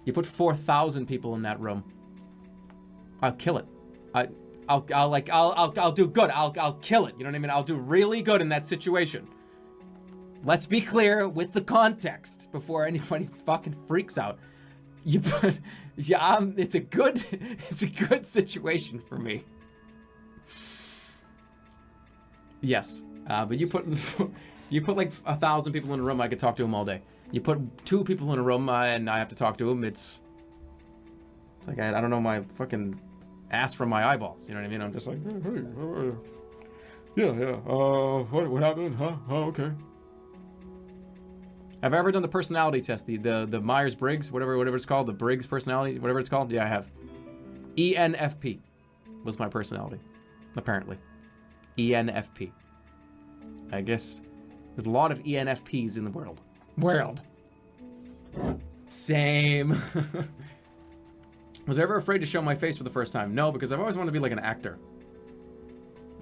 You put 4,000 people in that room, I'll kill it. I'll do good. I'll kill it. You know what I mean? I'll do really good in that situation. Let's be clear with the context before anybody fucking freaks out. You put, yeah, it's a good situation for me. Yes, but you put like 1,000 people in a room, I could talk to them all day. You put 2 people in a room and I have to talk to them. It's like I don't know my fucking ass from my eyeballs. You know what I mean? I'm just like, hey, yeah. What happened? Huh? Oh, okay. Have I ever done the personality test? The Myers-Briggs, whatever it's called, the Briggs personality, whatever it's called? Yeah, I have. ENFP was my personality, apparently. ENFP. I guess there's a lot of ENFPs in the world. Same. Was I ever afraid to show my face for the first time? No, because I've always wanted to be like an actor.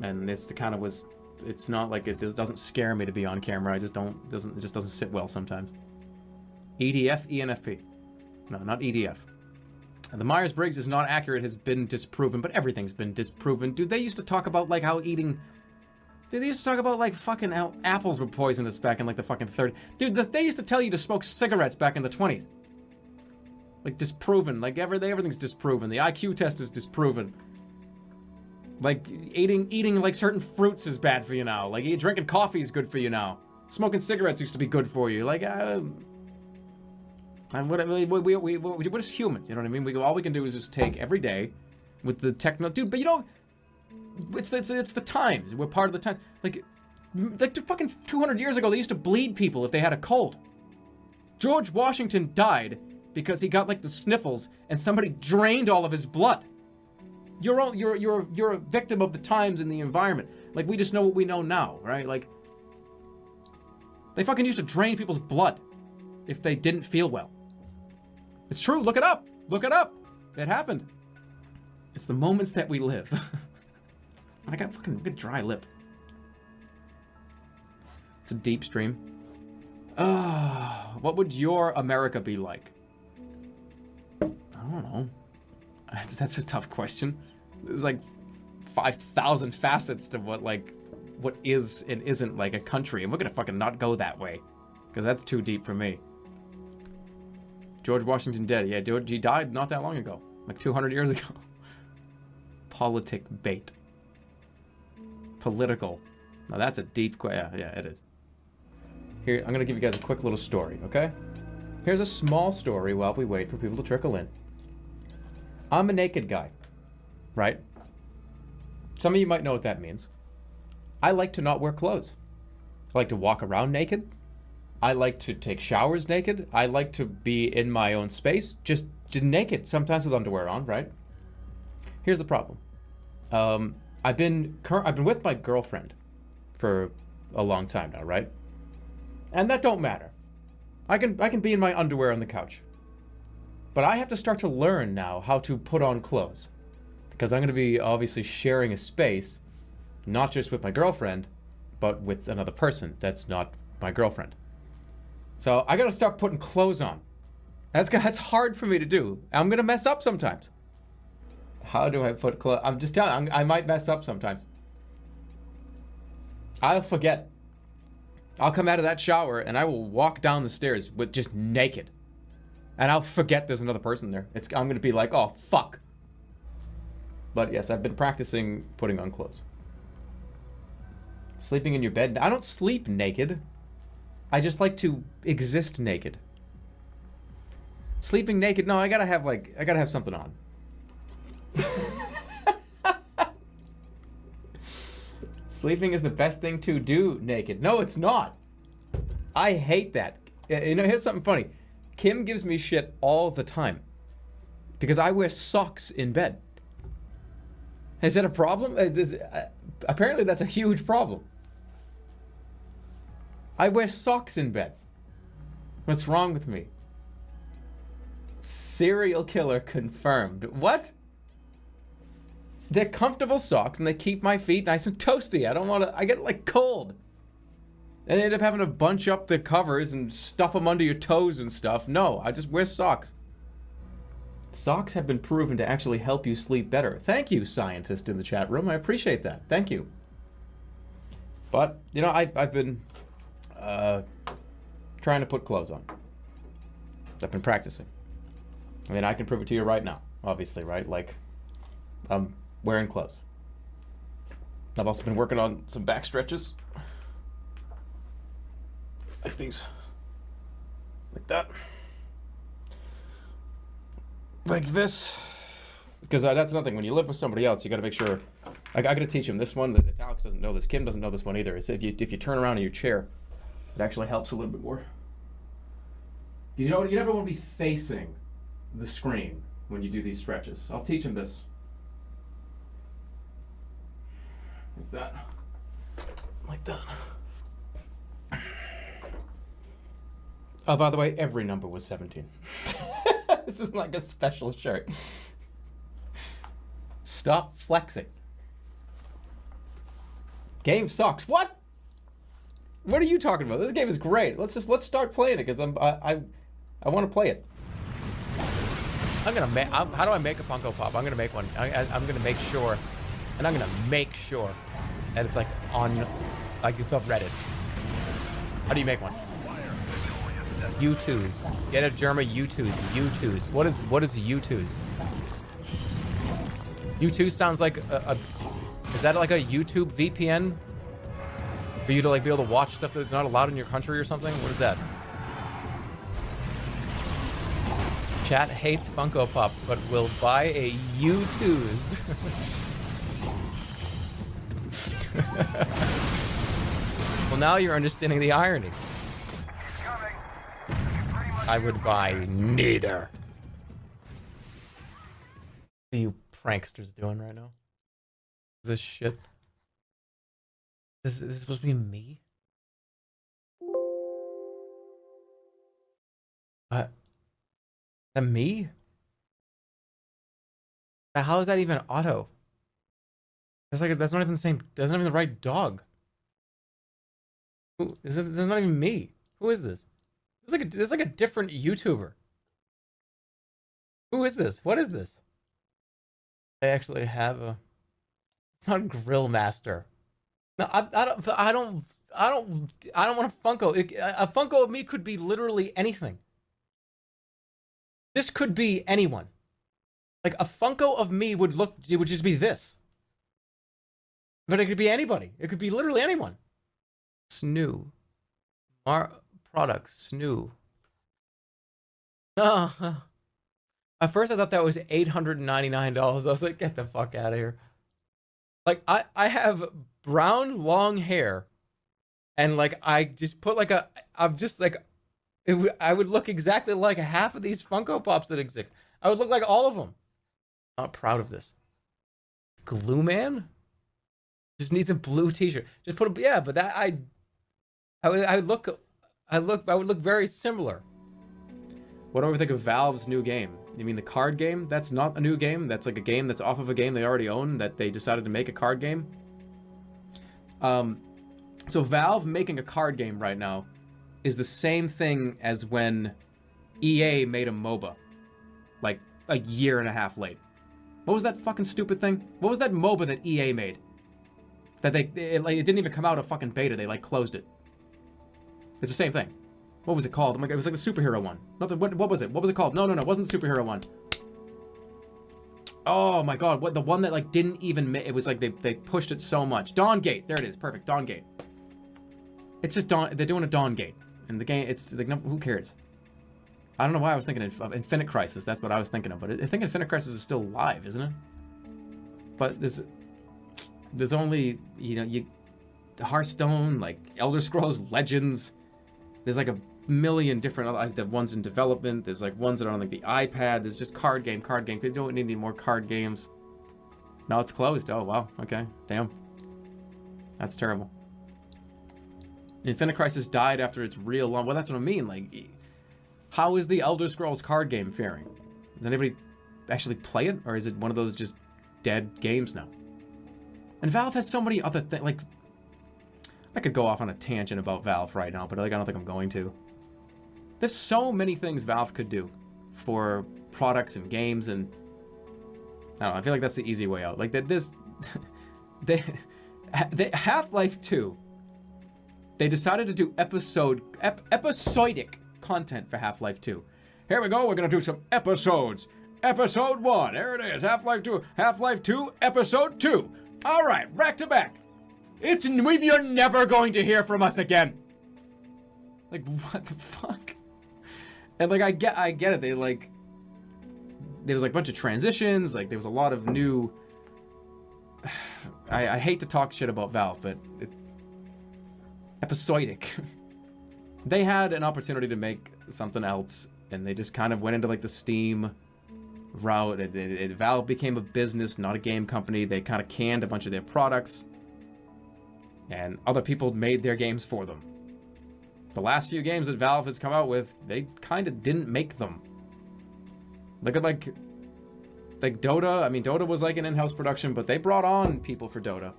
And it's the kind of was, it's not like it doesn't scare me to be on camera. It just doesn't sit well sometimes. EDF, ENFP. No, not EDF. And the Myers-Briggs is not accurate, has been disproven, but everything's been disproven. Dude, they used to talk about like how eating... Dude, they used to talk about like fucking how apples were poisonous back in like the fucking 30s. Dude, they used to tell you to smoke cigarettes back in the 20s. Like disproven, like everything's disproven. The IQ test is disproven. Like eating like certain fruits is bad for you now. Like drinking coffee is good for you now. Smoking cigarettes used to be good for you. Like, what is humans? You know what I mean? All we can do is just take every day with the techno, dude. But you know, it's the times. We're part of the times. Like fucking 200 years ago, they used to bleed people if they had a cold. George Washington died because he got like the sniffles and somebody drained all of his blood. You're a victim of the times and the environment. Like, we just know what we know now, right? Like, they fucking used to drain people's blood if they didn't feel well. It's true. Look it up. Look it up. It happened. It's the moments that we live. I got fucking good dry lip. It's a deep stream. What would your America be like? I don't know. That's a tough question. There's like 5,000 facets to what is and isn't like a country, and we're gonna fucking not go that way, because that's too deep for me. George Washington dead. Yeah, dude, he died not that long ago, like 200 years ago. Politic bait. Political. Now that's a deep question. Yeah, it is. Here, I'm gonna give you guys a quick little story, okay? Here's a small story while we wait for people to trickle in. I'm a naked guy, right? Some of you might know what that means. I like to not wear clothes. I like to walk around naked. I like to take showers naked. I like to be in my own space, just naked, sometimes with underwear on, right? Here's the problem. I've been with my girlfriend for a long time now, right? And that don't matter. I can be in my underwear on the couch. But I have to start to learn now how to put on clothes, because I'm going to be obviously sharing a space, not just with my girlfriend, but with another person that's not my girlfriend. So I got to start putting clothes on. That's hard for me to do. I'm going to mess up sometimes. How do I put clothes? I'm just telling you, I might mess up sometimes. I'll forget. I'll come out of that shower and I will walk down the stairs with just naked. And I'll forget there's another person there. I'm gonna be like, oh, fuck. But yes, I've been practicing putting on clothes. Sleeping in your bed. I don't sleep naked. I just like to exist naked. Sleeping naked, no, I gotta have something on. Sleeping is the best thing to do naked. No, it's not. I hate that. You know, here's something funny. Kim gives me shit all the time because I wear socks in bed. Is that a problem? Apparently that's a huge problem. I wear socks in bed. What's wrong with me? Serial killer confirmed. What? They're comfortable socks and they keep my feet nice and toasty. I don't want to, I get like cold. And I end up having to bunch up the covers and stuff them under your toes and stuff. No, I just wear socks. Socks have been proven to actually help you sleep better. Thank you, scientist in the chat room. I appreciate that. Thank you. But, you know, I've been trying to put clothes on. I've been practicing. I mean, I can prove it to you right now, obviously, right? Like, I'm wearing clothes. I've also been working on some back stretches. Like these. Like that. Like this. Because that's another thing. When you live with somebody else, you got to make sure. I got to teach him this one. That Alex doesn't know this. Kim doesn't know this one either. It's if you turn around in your chair, it actually helps a little bit more. Because you know, you never want to be facing the screen when you do these stretches. I'll teach him this. Like that. Like that. Oh, by the way, every number was 17. This is like a special shirt. Stop flexing. Game sucks. What? What are you talking about? This game is great. Let's start playing it because I want to play it. I'm gonna make. How do I make a Funko Pop? I'm gonna make one. I'm gonna make sure, and I'm gonna make sure that it's like on, like it's off Reddit. How do you make one? youtooz. Get a jerma youtooz. youtooz. What is youtooz? youtooz sounds like a. Is that like a YouTube VPN? For you to like be able to watch stuff that's not allowed in your country or something? What is that? Chat hates Funko Pop, but will buy a youtooz. Well, now you're understanding the irony. I would buy neither. What are you pranksters doing right now? Is this shit? Is this supposed to be me? What? That me? How is that even auto? That's like that's not even the same. That's not even the right dog. Who is this? This is not even me. Who is this? This is like a different YouTuber. Who is this? What is this? I actually have a. It's not Grill Master. No, I don't want a Funko. A Funko of me could be literally anything. This could be anyone. Like a Funko of me would just be this. But it could be anybody. It could be literally anyone. Snoo. Products. Snoo. At first I thought that was $899. I was like, get the fuck out of here. Like I have brown long hair, and like I just put like I'm just like, I would look exactly like half of these Funko Pops that exist. I would look like all of them. Not proud of this. Glue Man just needs a blue T-shirt. Just put a yeah, but that I would look very similar. What do I think of Valve's new game? You mean the card game? That's not a new game. That's like a game that's off of a game they already own that they decided to make a card game. So Valve making a card game right now is the same thing as when EA made a MOBA, like a year and a half late. What was that fucking stupid thing? What was that MOBA that EA made? That it didn't even come out of fucking beta. They like closed it. It's the same thing. What was it called? Oh my god, it was like the superhero one. Not the, what was it? What was it called? No, it wasn't the superhero one. Oh my god, what the one that like didn't even it was like they pushed it so much. Dawngate. There it is. Perfect. Dawngate. It's just they're doing a Dawngate. And the game, it's like, no, who cares? I don't know why I was thinking of Infinite Crisis. That's what I was thinking of. But I think Infinite Crisis is still live, isn't it? But there's only, you know, Hearthstone, like Elder Scrolls Legends. There's like a million different, like the ones in development. There's like ones that are on like the iPad. There's just card game. You don't need any more card games. No, it's closed. Oh, wow. Okay. Damn. That's terrible. Infinite Crisis died after its real long... Well, that's what I mean. Like, how is the Elder Scrolls card game faring? Does anybody actually play it? Or is it one of those just dead games now. And Valve has so many other things, like, I could go off on a tangent about Valve right now, but like, I don't think I'm going to. There's so many things Valve could do for products and games, and I don't know, I feel like that's the easy way out. Like, they Half-Life 2, they decided to do episodic content for Half-Life 2. Here we go, we're gonna do some episodes. Episode 1, there it is, Half-Life 2. Half-Life 2, Episode 2. All right, back to back. You're never going to hear from us again. Like, what the fuck? And like, I get it. They like, there was like a bunch of transitions. Like, there was a lot of new. I hate to talk shit about Valve, but episodic. They had an opportunity to make something else, and they just kind of went into like the Steam route. Valve became a business, not a game company. They kind of canned a bunch of their products, and other people made their games for them. The last few games that Valve has come out with, they kind of didn't make them. Look at like Dota. I mean, Dota was like an in-house production, but they brought on people for Dota.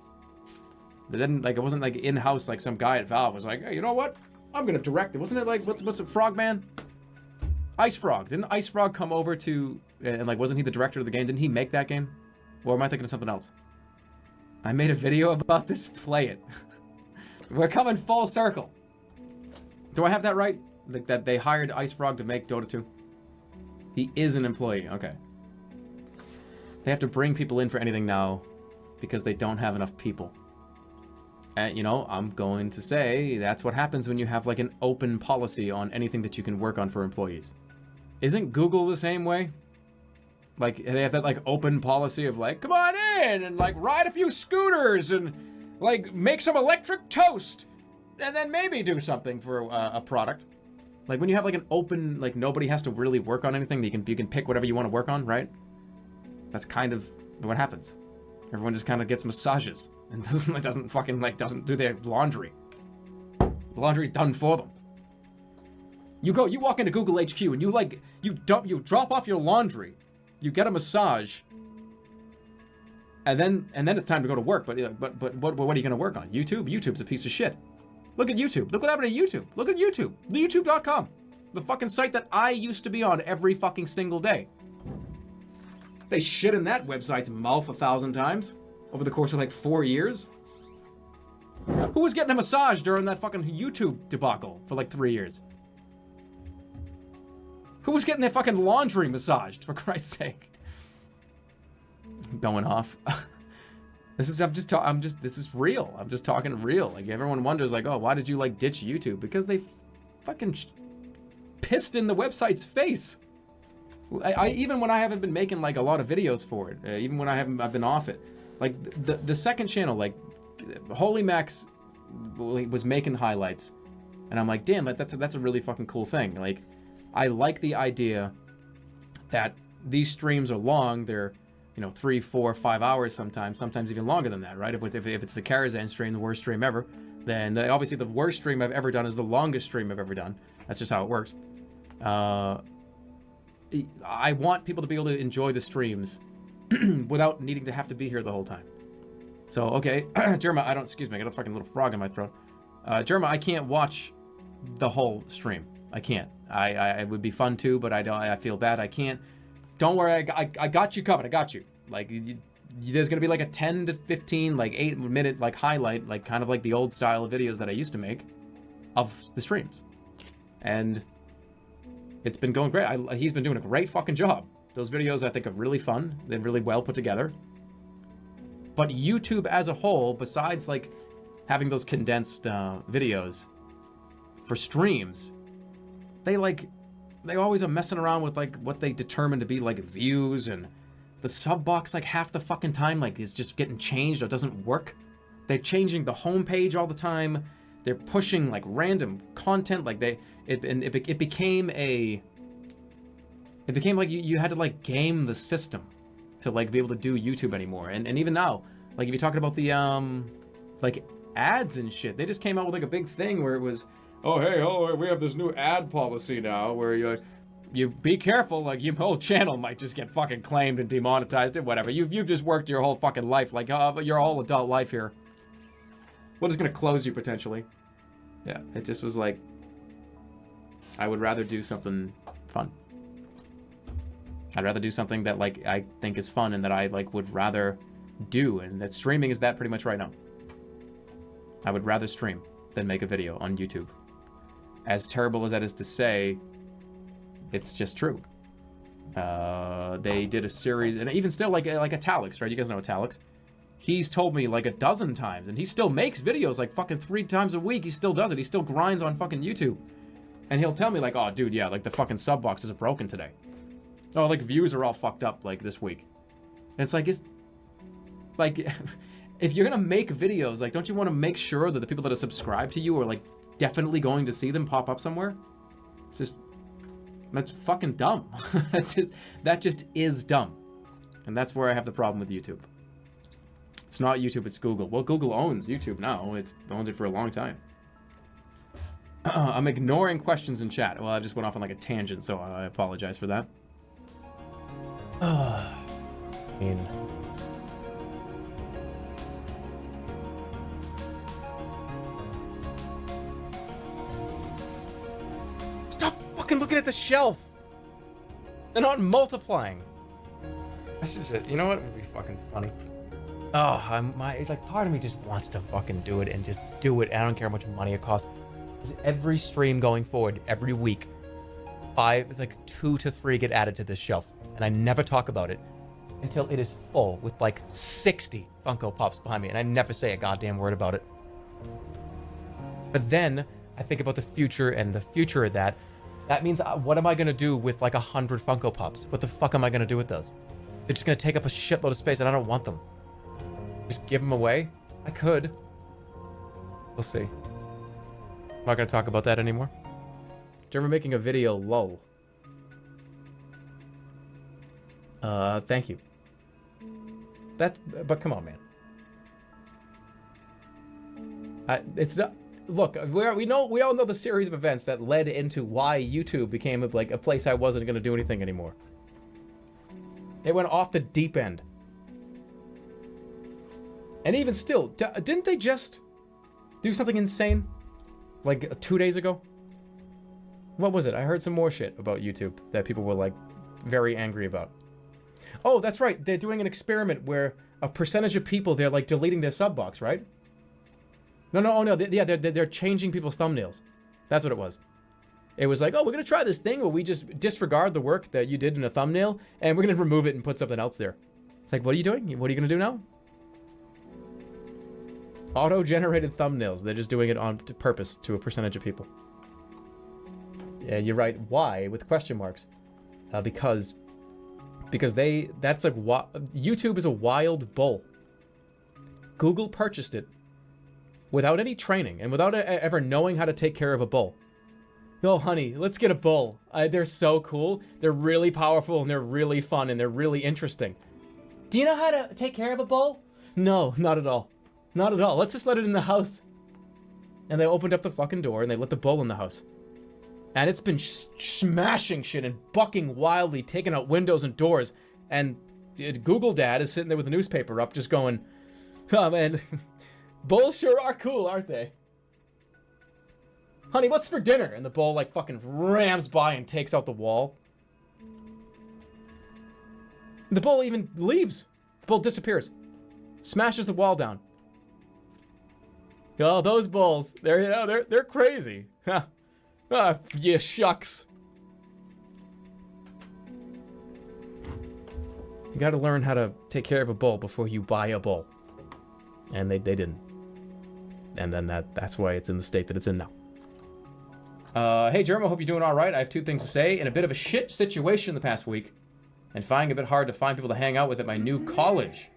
They didn't, like, it wasn't like in-house, like some guy at Valve was like, hey, you know what? I'm gonna direct it. Wasn't it like, what's it, Frogman? Ice Frog. Didn't Ice Frog come over to, and like, wasn't he the director of the game? Didn't he make that game? Or am I thinking of something else? I made a video about this. Play it. We're coming full circle. Do I have that right? Like, that they hired Ice Frog to make Dota 2? He is an employee. Okay. They have to bring people in for anything now because they don't have enough people. And, you know, I'm going to say that's what happens when you have like an open policy on anything that you can work on for employees. Isn't Google the same way? Like, they have that like open policy of like, come on in and like ride a few scooters and like make some electric toast and then maybe do something for a product. Like, when you have like an open, like, nobody has to really work on anything, you can pick whatever you want to work on, right? That's kind of what happens. Everyone just kind of gets massages and doesn't do their laundry. The laundry's done for them. You walk into Google HQ and you drop off your laundry, you get a massage, and then it's time to go to work. But what are you gonna work on? YouTube? YouTube's a piece of shit. Look at YouTube. Look what happened to YouTube. Look at YouTube. YouTube.com. The fucking site that I used to be on every fucking single day. They shit in that website's mouth 1,000 times over the course of like 4 years. Who was getting a massage during that fucking YouTube debacle for like 3 years? Who was getting their fucking laundry massaged, for Christ's sake? I'm going off. This is real. I'm just talking real. Like, everyone wonders, like, oh, why did you like ditch YouTube? Because they fucking pissed in the website's face. I even when I haven't been making like a lot of videos for it, even when I've been off it, like the second channel, like Holy Max was making highlights, and I'm like, damn, that's a really fucking cool thing. Like, I like the idea that these streams are long. They're, you know, 3, 4, 5 hours sometimes even longer than that, right? If it's the Karazhan stream, the worst stream ever, then obviously the worst stream I've ever done is the longest stream I've ever done. That's just how it works. I want people to be able to enjoy the streams without needing to have to be here the whole time. So, okay, Jerma, I got a fucking little frog in my throat. Jerma, I can't watch the whole stream. I can't. I would be fun too, but I feel bad. I can't. Don't worry, I got you covered. I got you. Like, there's gonna be like a 10 to 15, like 8-minute like highlight, like kind of like the old style of videos that I used to make of the streams, and it's been going great. He's been doing a great fucking job. Those videos, I think, are really fun. They're really well put together. But YouTube as a whole, besides like having those condensed videos for streams, they always are messing around with like what they determine to be like views, and the sub box like half the fucking time like is just getting changed or doesn't work. They're changing the homepage all the time. They're pushing like random content. Like it became like you had to like game the system to like be able to do YouTube anymore. And even now, like if you're talking about the like ads and shit, they just came out with like a big thing where it was, oh hey, we have this new ad policy now where you be careful, like your whole channel might just get fucking claimed and demonetized or whatever. You've just worked your whole fucking life, like your whole adult life here. What is gonna close you potentially? Yeah, it just was like, I would rather do something fun. I'd rather do something that like I think is fun and that I like would rather do, and that streaming is that pretty much right now. I would rather stream than make a video on YouTube. As terrible as that is to say, it's just true. They did a series, and even still, like Italics, right? You guys know Italics. He's told me like a dozen times, and he still makes videos like fucking 3 times a week. He still does it. He still grinds on fucking YouTube. And he'll tell me like, oh, dude, yeah, like the fucking sub boxes are broken today. Oh, like views are all fucked up like this week. And it's like, if you're gonna make videos, like, don't you want to make sure that the people that are subscribed to you are like definitely going to see them pop up somewhere? It's just, that's fucking dumb. That just is dumb. And that's where I have the problem with YouTube. It's not YouTube, it's Google. Well, Google owns YouTube now. It's owned it for a long time. I'm ignoring questions in chat. Well, I just went off on like a tangent, so I apologize for that. I mean, stop fucking looking at the shelf. They're not multiplying. I should just, you know what? It would be fucking funny. Oh, like part of me just wants to fucking do it and just do it. I don't care how much money it costs. Every stream going forward, every week, 2 to 3 get added to this shelf, and I never talk about it until it is full with like 60 Funko Pops behind me, and I never say a goddamn word about it. But then I think about the future, and the future of that. That means what am I gonna do with like 100 Funko Pops? What the fuck am I gonna do with those? They're just gonna take up a shitload of space, and I don't want them. Just give them away? I could. We'll see. I'm not gonna talk about that anymore. Jerma making a video, lol. Thank you. But come on, man. It's not. Look, we all know the series of events that led into why YouTube became like a place I wasn't gonna do anything anymore. It went off the deep end. And even still, didn't they just do something insane? Like 2 days ago? What was it? I heard some more shit about YouTube that people were like very angry about. Oh, that's right. They're doing an experiment where a percentage of people, they're like deleting their sub box, right? No. They're changing people's thumbnails. That's what it was. It was like, oh, we're going to try this thing where we just disregard the work that you did in a thumbnail and we're going to remove it and put something else there. It's like, what are you doing? What are you going to do now? Auto-generated thumbnails. They're just doing it on purpose to a percentage of people. Yeah, you're right. Why? With question marks. Because that's like, YouTube is a wild bull. Google purchased it without any training and without ever knowing how to take care of a bull. Oh, honey, let's get a bull. They're so cool. They're really powerful and they're really fun and they're really interesting. Do you know how to take care of a bull? No, not at all. Not at all. Let's just let it in the house. And they opened up the fucking door and they let the bull in the house. And it's been smashing shit and bucking wildly, taking out windows and doors. And Google Dad is sitting there with the newspaper up just going, oh man, bulls sure are cool, aren't they? Honey, what's for dinner? And the bull like fucking rams by and takes out the wall. The bull even leaves. The bull disappears. Smashes the wall down. Oh, those bulls. They're crazy. Huh. Ah, yeah, shucks. You gotta learn how to take care of a bull before you buy a bull. And they didn't. And then that's why it's in the state that it's in now. Hey, Jerma, hope you're doing alright. I have 2 things to say. In a bit of a shit situation the past week, and finding it a bit hard to find people to hang out with at my new college.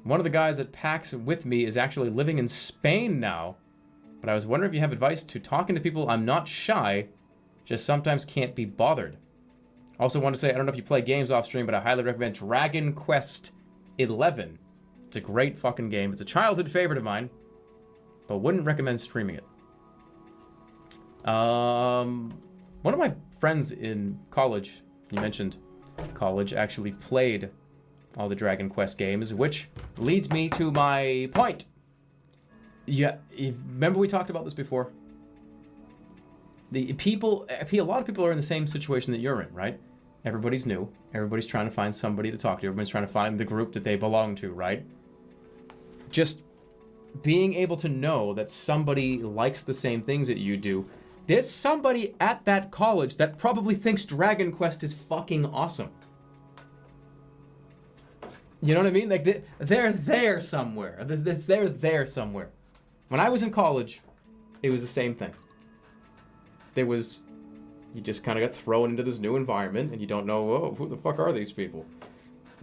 One of the guys at PAX with me is actually living in Spain now, but I was wondering if you have advice to talking to people. I'm not shy, just sometimes can't be bothered. Also want to say, I don't know if you play games off stream, but I highly recommend Dragon Quest 11. It's a great fucking game. It's a childhood favorite of mine, but wouldn't recommend streaming it. One of my friends in college, you mentioned college, actually played all the Dragon Quest games, which leads me to my point. Yeah, remember we talked about this before? A lot of people are in the same situation that you're in, right? Everybody's new. Everybody's trying to find somebody to talk to. Everybody's trying to find the group that they belong to, right? Just being able to know that somebody likes the same things that you do. There's somebody at that college that probably thinks Dragon Quest is fucking awesome. You know what I mean? Like, they're there somewhere. They're there somewhere. When I was in college, it was the same thing. You just kind of got thrown into this new environment, and you don't know, oh, who the fuck are these people?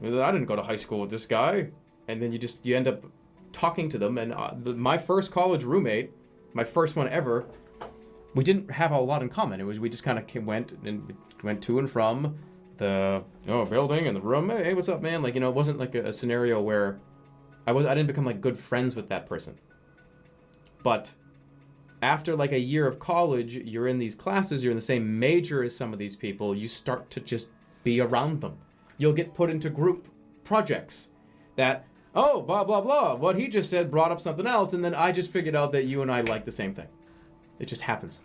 I didn't go to high school with this guy. And then you end up talking to them, and my first college roommate, my first one ever, we didn't have a lot in common. We just kind of went to and from the building and the room. Hey, what's up, man? Like, it wasn't like a scenario where I didn't become like good friends with that person. But after like a year of college, you're in these classes, you're in the same major as some of these people, you start to just be around them. You'll get put into group projects that, oh, blah, blah, blah, what he just said brought up something else, and then I just figured out that you and I like the same thing. It just happens.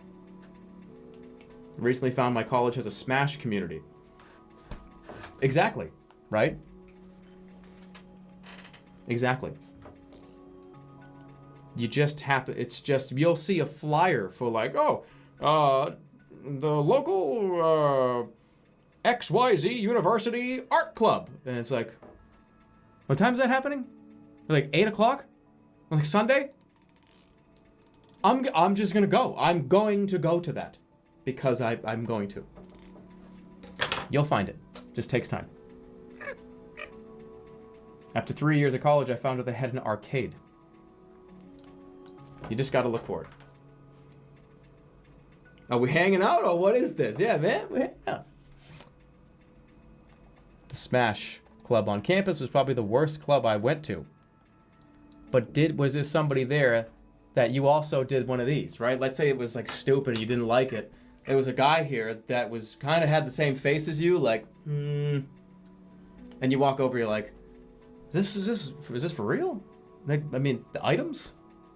Recently found my college has a Smash community. Exactly, right? Exactly. You'll see a flyer for like, the local XYZ University Art Club. And it's like, what time is that happening? Like 8 o'clock? Like Sunday? I'm just gonna go. I'm going to go to that. Because I'm going to. You'll find it. Just takes time. After 3 years of college, I found out they had an arcade. You just gotta look for it. Are we hanging out or what is this? Yeah, man, we're hanging out. The Smash Club on campus was probably the worst club I went to. But was there somebody there that you also did one of these, right? Let's say it was like stupid and you didn't like it. There was a guy here that was kind of had the same face as you, like, and you walk over, you're like, is this for real? Like, I mean, the items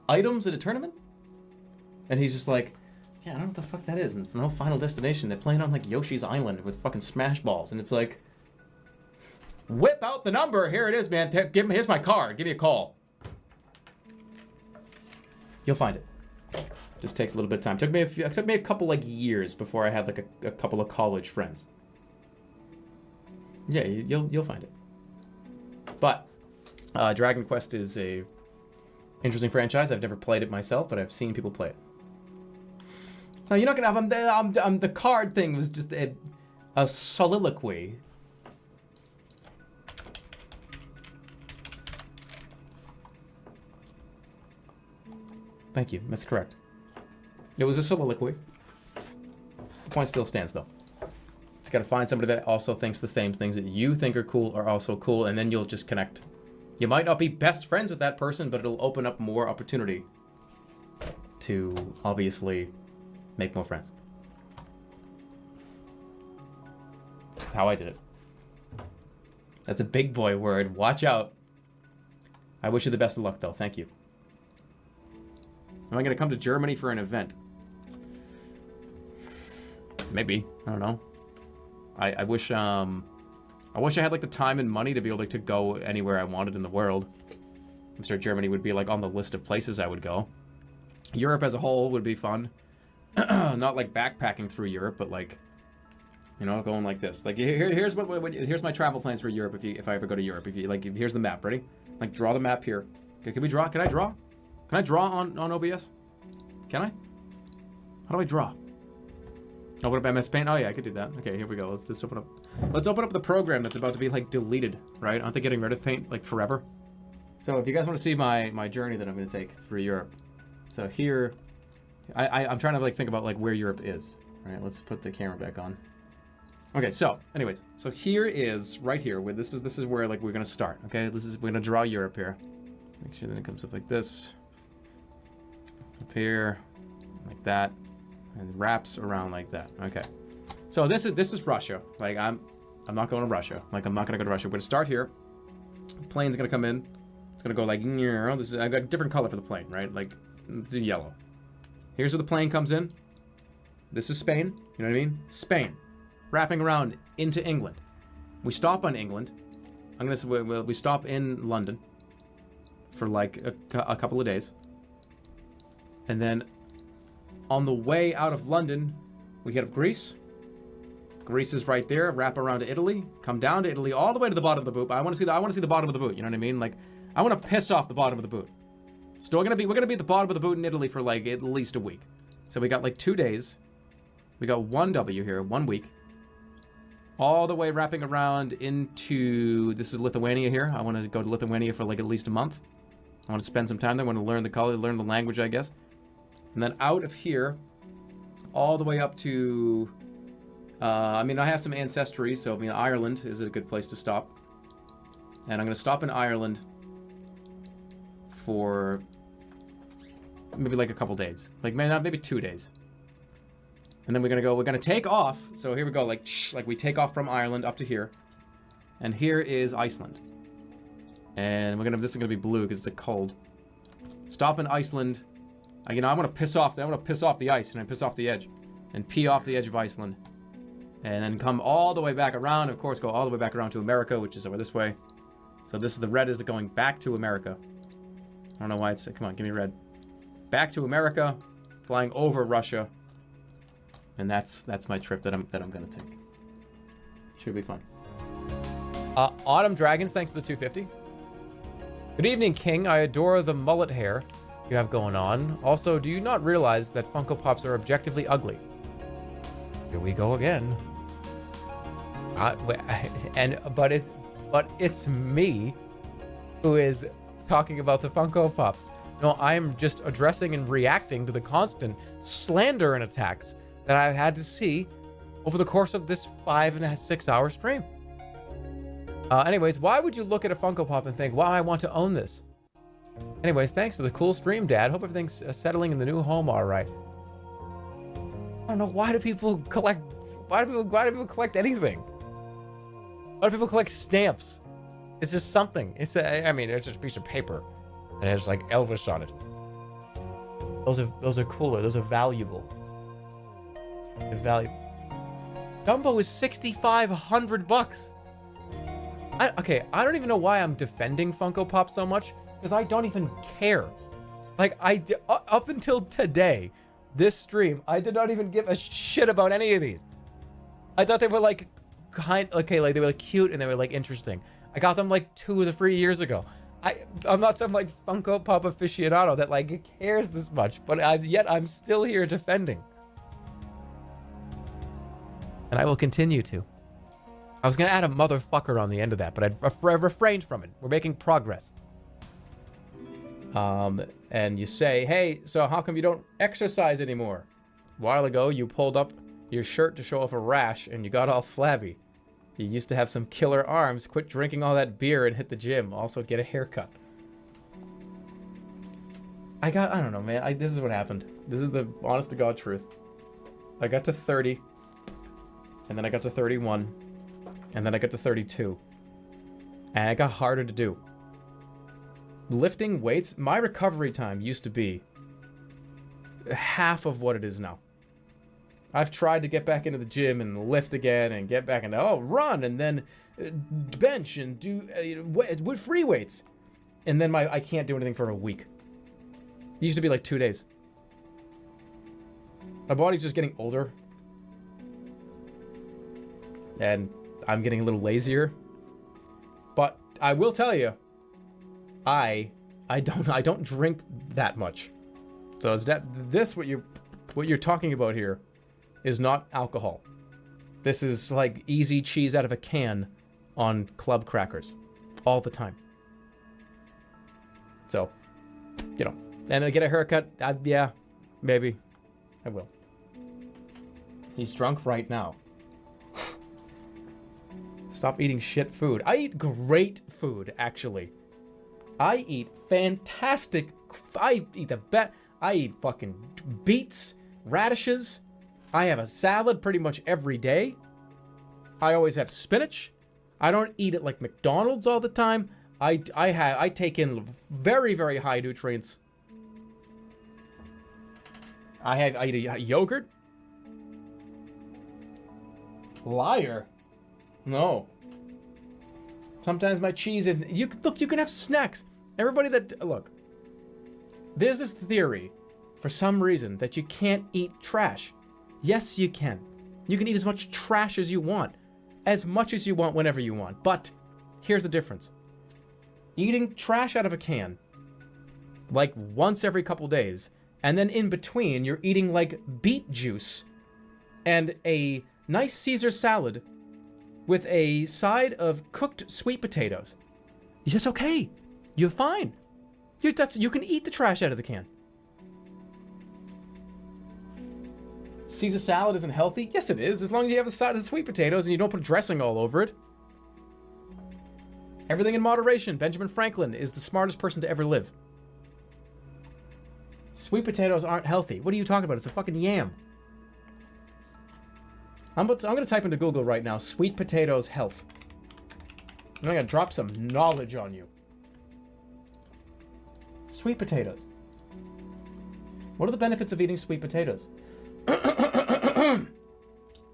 at a tournament? And he's just like, yeah, I don't know what the fuck that is. And no Final Destination. They're playing on like Yoshi's Island with fucking Smash Balls. And it's like, whip out the number. Here it is, man. Here's my card. Give me a call. You'll find it. Just takes a little bit of time. It took me a couple like years before I had like a couple of college friends. Yeah, you'll find it. But Dragon Quest is a interesting franchise. I've never played it myself, but I've seen people play it. No, you're not gonna have the card thing was just a soliloquy. Thank you. That's correct. It was a soliloquy. The point still stands, though. It's got to find somebody that also thinks the same things that you think are cool are also cool, and then you'll just connect. You might not be best friends with that person, but it'll open up more opportunity to obviously make more friends. That's how I did it. That's a big boy word. Watch out. I wish you the best of luck, though. Thank you. Am I going to come to Germany for an event? Maybe. I don't know. I wish I had like the time and money to be able to go anywhere I wanted in the world. I'm sure Germany would be like on the list of places I would go. Europe as a whole would be fun. Not like backpacking through Europe, but like, you know, going like this. Like here's my travel plans for Europe if I ever go to Europe. Here's the map. Ready? Like draw the map here. Okay, can we draw? Can I draw? Can I draw on OBS? Can I? How do I draw? Open up MS Paint? Oh yeah, I could do that. Okay, here we go. Let's open up. Let's open up the program that's about to be like deleted, right? Aren't they getting rid of Paint like forever? So if you guys want to see my journey that I'm going to take through Europe, so here, I'm trying to like think about like where Europe is. All right, let's put the camera back on. Okay, so anyways, so here is right here where this is where like we're going to start. Okay, we're going to draw Europe here. Make sure that it comes up like this. Up here, like that, and wraps around like that. Okay. So this is Russia. Like I'm not going to Russia. Like I'm not gonna go to Russia. We're gonna start here. Plane's gonna come in. It's gonna go like this is, I've got a different color for the plane, right? Like it's yellow. Here's where the plane comes in. This is Spain. You know what I mean? Spain, wrapping around into England. We stop on England. We stop in London for like a couple of days, and then on the way out of London, we hit up Greece. Greece is right there. Wrap around to Italy. Come down to Italy, all the way to the bottom of the boot. I want to see the bottom of the boot. You know what I mean? Like, I want to piss off the bottom of the boot. We're gonna be at the bottom of the boot in Italy for like at least a week. So we got like 2 days. We got 1 W here, 1 week. All the way wrapping around into, this is Lithuania here. I want to go to Lithuania for like at least a month. I want to spend some time there. I want to learn the color, learn the language, I guess. And then out of here, all the way up to, I have some ancestry, so Ireland is a good place to stop. And I'm going to stop in Ireland for maybe like a couple days. Like maybe 2 days. And then we're gonna take off. So here we go, like we take off from Ireland up to here. And here is Iceland. And this is gonna be blue because it's cold. Stop in Iceland. I want to piss off the ice and piss off the edge. And pee off the edge of Iceland. And then come all the way back around, of course, go all the way back around to America, which is over this way. So this is the red is going back to America. I don't know why it's, come on, give me red. Back to America, flying over Russia. And that's my trip that I'm gonna take. Should be fun. Autumn Dragons, thanks to the 250. Good evening, King. I adore the mullet hair you have going on. Also, do you not realize that Funko Pops are objectively ugly? Here we go again. But it's me who is talking about the Funko Pops. No, I'm just addressing and reacting to the constant slander and attacks that I've had to see over the course of this 5.5-6 hour stream. Anyways, why would you look at a Funko Pop and think, wow, I want to own this? Anyways, thanks for the cool stream, Dad. Hope everything's settling in the new home all right. I don't know, why do people collect anything? Why do people collect stamps? It's just something. It's just a piece of paper that has like Elvis on it. Those are cooler. Those are valuable. They're valuable. Dumbo is $6,500. I don't even know why I'm defending Funko Pop so much, because I don't even care. Like up until today, this stream, I did not even give a shit about any of these. I thought they were like they were like cute and they were like interesting. I got them like 2 or 3 years ago. I'm not some like Funko Pop aficionado that like cares this much, but yet I'm still here defending. And I will continue to. I was gonna add a motherfucker on the end of that, but I refrained from it. We're making progress. And you say, hey, so how come you don't exercise anymore? A while ago, you pulled up your shirt to show off a rash and you got all flabby. You used to have some killer arms. Quit drinking all that beer and hit the gym. Also get a haircut. I don't know, man. This is what happened. This is the honest to God truth. I got to 30. And then I got to 31. And then I got to 32. And it got harder to do. Lifting weights, my recovery time used to be half of what it is now. I've tried to get back into the gym and lift again and get back into, run and then bench and do with free weights. And then I can't do anything for a week. It used to be like 2 days. My body's just getting older. And I'm getting a little lazier. But I will tell you, I don't drink that much. So is that what you're talking about here is not alcohol. This is like easy cheese out of a can on club crackers all the time. So, and I get a haircut. Yeah, maybe I will. He's drunk right now. Stop eating shit food. I eat great food, actually. I eat fantastic. I eat the best. I eat fucking beets, radishes, I have a salad pretty much every day. I always have spinach. I don't eat it like McDonald's all the time. I take in very, very high nutrients. I eat a yogurt. Liar. No. Sometimes my cheese is... You can have snacks. Everybody that... Look. There's this theory, for some reason, that you can't eat trash. Yes, you can. You can eat as much trash as you want. As much as you want, whenever you want. But, here's the difference. Eating trash out of a can, like once every couple days, and then in between, you're eating like beet juice and a nice Caesar salad with a side of cooked sweet potatoes. It's okay. You're fine. You can eat the trash out of the can. Caesar salad isn't healthy? Yes, it is, as long as you have the side of the sweet potatoes and you don't put dressing all over it. Everything in moderation. Benjamin Franklin is the smartest person to ever live. Sweet potatoes aren't healthy. What are you talking about? It's a fucking yam. I'm going to type into Google right now, sweet potatoes health. I'm going to drop some knowledge on you. Sweet potatoes. What are the benefits of eating sweet potatoes?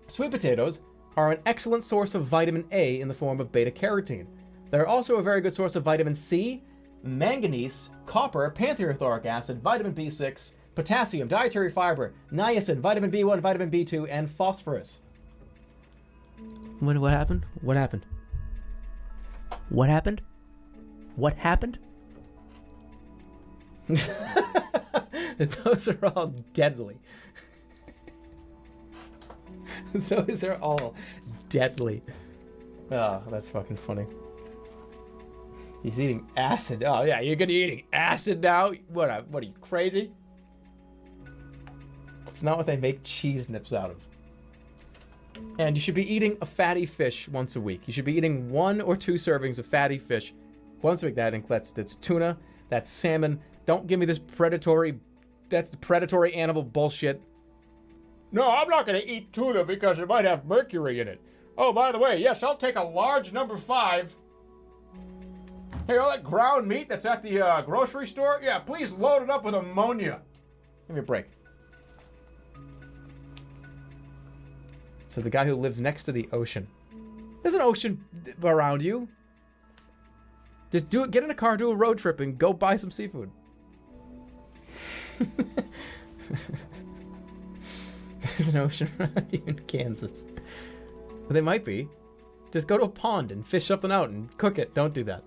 Sweet potatoes are an excellent source of vitamin A in the form of beta-carotene. They're also a very good source of vitamin C, manganese, copper, pantothenic acid, vitamin B6, potassium, dietary fiber, niacin, vitamin B1, vitamin B2, and phosphorus. What happened? What happened? What happened? What happened? Those are all deadly. Those are all deadly. Oh, that's fucking funny. He's eating acid. Oh yeah, you're gonna be eating acid now? What are you, crazy? It's not what they make cheese nips out of. And you should be eating a fatty fish once a week. You should be eating 1 or 2 servings of fatty fish once a week. That's tuna, that's salmon. Don't give me this predatory animal bullshit. No, I'm not going to eat tuna because it might have mercury in it. Oh, by the way, yes, I'll take a large number 5. Hey, all that ground meat that's at the grocery store, yeah, please load it up with ammonia. Give me a break. So the guy who lives next to the ocean. There's an ocean around you. Just do it. Get in a car, do a road trip, and go buy some seafood. There's an ocean around you in Kansas. But they might be. Just go to a pond and fish something out and cook it. Don't do that.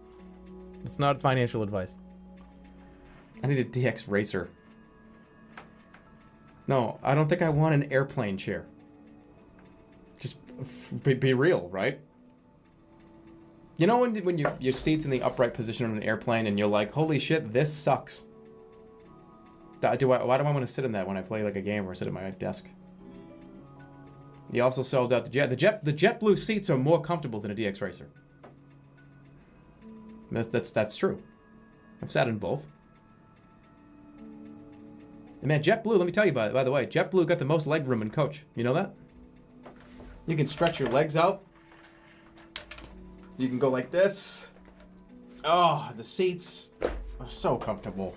It's not financial advice. I need a DX racer. No, I don't think I want an airplane chair. Just be real, right? You know when your seat's in the upright position on an airplane and you're like, holy shit, this sucks. Why do I want to sit in that when I play like a game or sit at my desk? You also sold out the JetBlue seats are more comfortable than a DX Racer. That's true. I've sat in both. And man, JetBlue, let me tell you by the way, JetBlue got the most leg room in coach. You know that? You can stretch your legs out. You can go like this. Oh, the seats are so comfortable.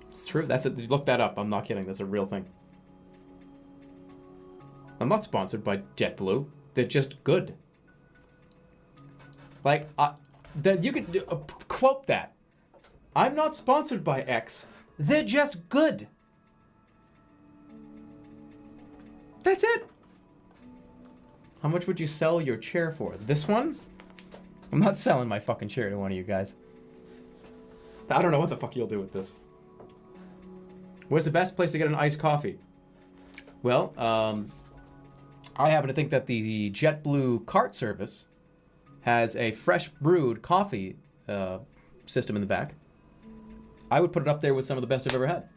It's true. That's it. Look that up. I'm not kidding. That's a real thing. I'm not sponsored by JetBlue. They're just good. Like, you can quote that. I'm not sponsored by X. They're just good. That's it. How much would you sell your chair for? This one? I'm not selling my fucking chair to one of you guys. I don't know what the fuck you'll do with this. Where's the best place to get an iced coffee? Well, I happen to think that the JetBlue cart service has a fresh brewed coffee system in the back. I would put it up there with some of the best I've ever had.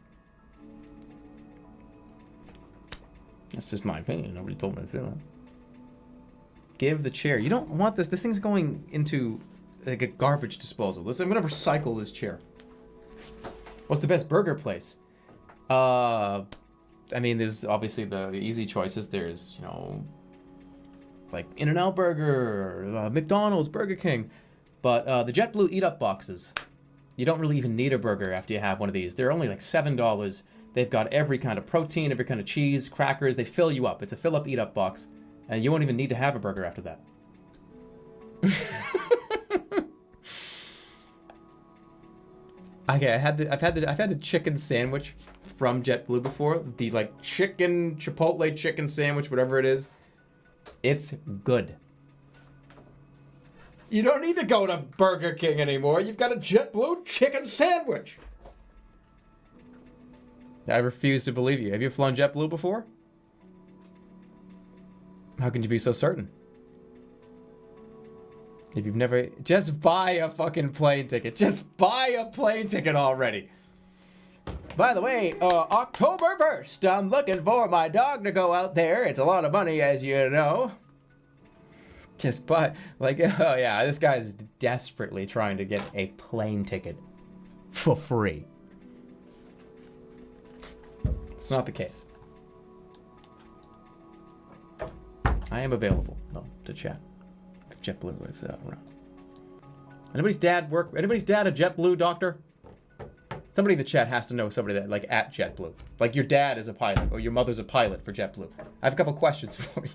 That's just my opinion. Nobody told me to say that. Give the chair. You don't want this. This thing's going into like a garbage disposal. I'm going to recycle this chair. What's the best burger place? I mean, there's obviously the easy choices. There's, you know, like In-N-Out Burger, McDonald's, Burger King. But the JetBlue eat-up boxes, you don't really even need a burger after you have one of these. They're only like $7. They've got every kind of protein, every kind of cheese, crackers. They fill you up. It's a fill-up, eat-up box. And you won't even need to have a burger after that. Okay, I've had the chicken sandwich from JetBlue before. The like chipotle chicken sandwich, whatever it is. It's good. You don't need to go to Burger King anymore. You've got a JetBlue chicken sandwich. I refuse to believe you. Have you flown JetBlue before? How can you be so certain? If you've never... Just buy a fucking plane ticket. Just buy a plane ticket already. By the way, October 1st, I'm looking for my dog to go out there. It's a lot of money, as you know. Just buy... Like, oh yeah, this guy's desperately trying to get a plane ticket for free. It's not the case. I am available, though, to chat. If JetBlue is around. Anybody's dad a JetBlue doctor? Somebody in the chat has to know somebody that, like, at JetBlue. Like, your dad is a pilot, or your mother's a pilot for JetBlue. I have a couple questions for you.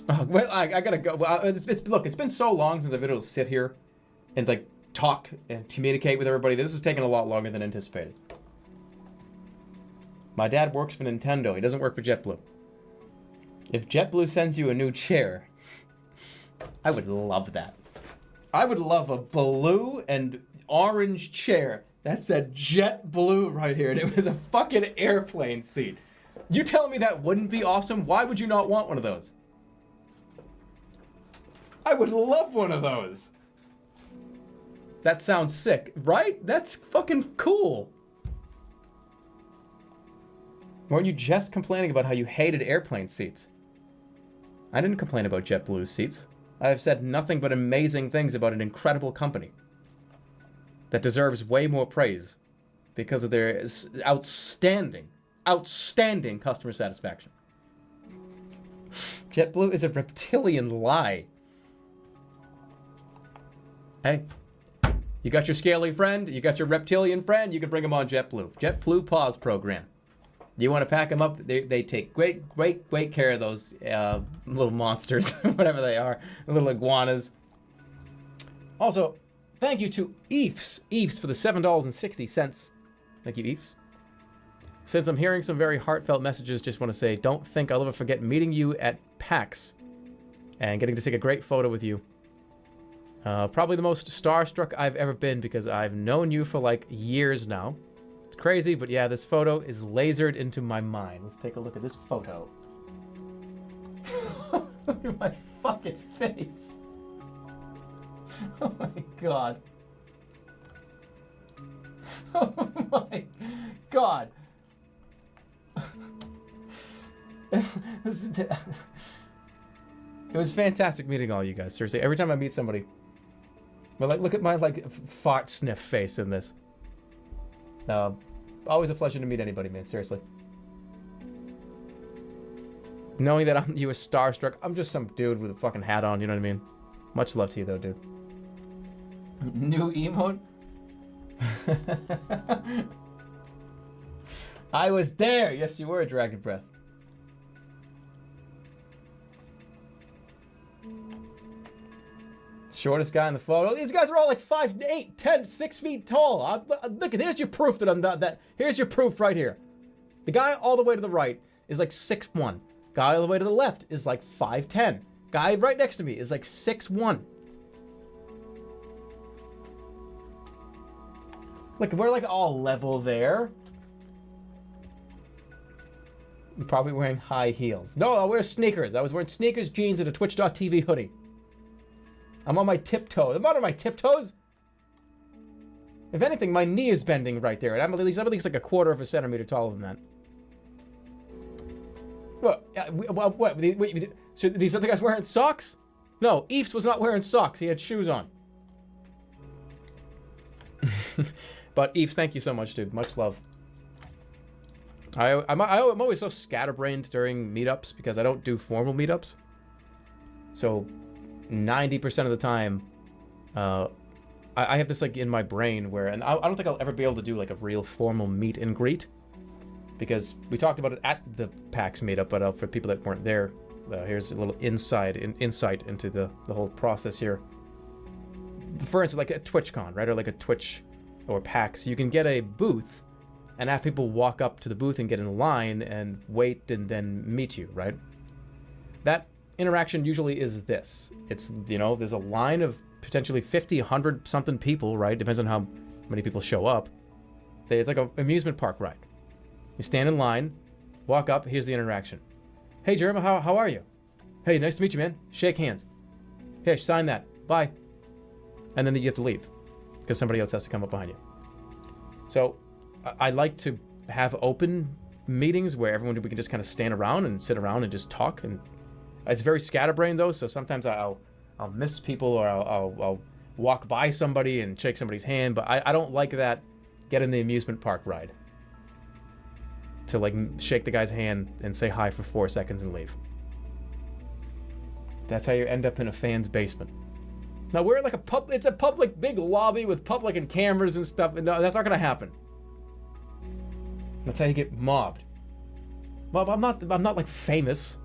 Oh, well, I gotta go. Well, look, it's been so long since I've been able to sit here and, like, talk and communicate with everybody. This has taken a lot longer than anticipated. My dad works for Nintendo. He doesn't work for JetBlue. If JetBlue sends you a new chair, I would love that. I would love a blue and orange chair that said JetBlue right here, and it was a fucking airplane seat. You telling me that wouldn't be awesome? Why would you not want one of those? I would love one of those. That sounds sick, right? That's fucking cool. Weren't you just complaining about how you hated airplane seats? I didn't complain about JetBlue's seats. I have said nothing but amazing things about an incredible company that deserves way more praise because of their outstanding customer satisfaction. JetBlue is a reptilian lie. Hey, you got your scaly friend, you got your reptilian friend, you can bring them on JetBlue. JetBlue Pause Program. You want to pack them up? They take great care of those little monsters, whatever they are, little iguanas. Also, thank you to Eefs for the $7.60. Thank you, Eefs. Since I'm hearing some very heartfelt messages, just want to say, don't think I'll ever forget meeting you at PAX and getting to take a great photo with you. Probably the most starstruck I've ever been because I've known you for like years now. It's crazy, but yeah, this photo is lasered into my mind. Let's take a look at this photo. Look at my fucking face. Oh my god. Oh my god. It was fantastic meeting all you guys. Seriously, every time I meet somebody, but like, look at my like fart sniff face in this. Always a pleasure to meet anybody, man. Seriously. Knowing that you a starstruck, I'm just some dude with a fucking hat on. You know what I mean? Much love to you, though, dude. New emote. I was there. Yes, you were, Dragon Breath. Shortest guy in the photo. These guys are all like 5, 8, 10, 6 feet tall. Look, here's your proof that I'm not that. Here's your proof right here. The guy all the way to the right is like 6'1". Guy all the way to the left is like 5'10". Guy right next to me is like 6'1". Look, we're like all level there. I'm probably wearing high heels. No, I'll wear sneakers. I was wearing sneakers, jeans, and a Twitch.tv hoodie. I'm on my tiptoes. I'm not on my tiptoes. If anything, my knee is bending right there. And I'm at least like a 1/4 centimeter taller than that. What? Wait, so these other guys wearing socks? No, Eefs was not wearing socks. He had shoes on. But Eves, thank you so much, dude. Much love. I'm always so scatterbrained during meetups because I don't do formal meetups. So 90% of the time, I have this like in my brain where, and I don't think I'll ever be able to do like a real formal meet and greet because we talked about it at the PAX meetup, but for people that weren't there, here's a little insight into the whole process here. For instance, like a TwitchCon, right? Or like a Twitch or PAX, you can get a booth and have people walk up to the booth and get in a line and wait and then meet you, right? That interaction usually is this. It's, you know, there's a line of potentially 50, 100 something people, right? Depends on how many people show up. It's like an amusement park ride. You stand in line, walk up, here's the interaction. Hey, Jerma, how are you? Hey, nice to meet you, man. Shake hands. Here, sign that. Bye. And then you have to leave because somebody else has to come up behind you. So I like to have open meetings where we can just kind of stand around and sit around and just talk. And it's very scatterbrained though, so sometimes I'll miss people or I'll walk by somebody and shake somebody's hand, but I don't like that get in the amusement park ride to like shake the guy's hand and say hi for 4 seconds and leave. That's how you end up in a fan's basement. Now we're like it's a public big lobby with public and cameras and stuff, and no, that's not gonna happen. That's how you get mobbed. Well, I'm not like famous.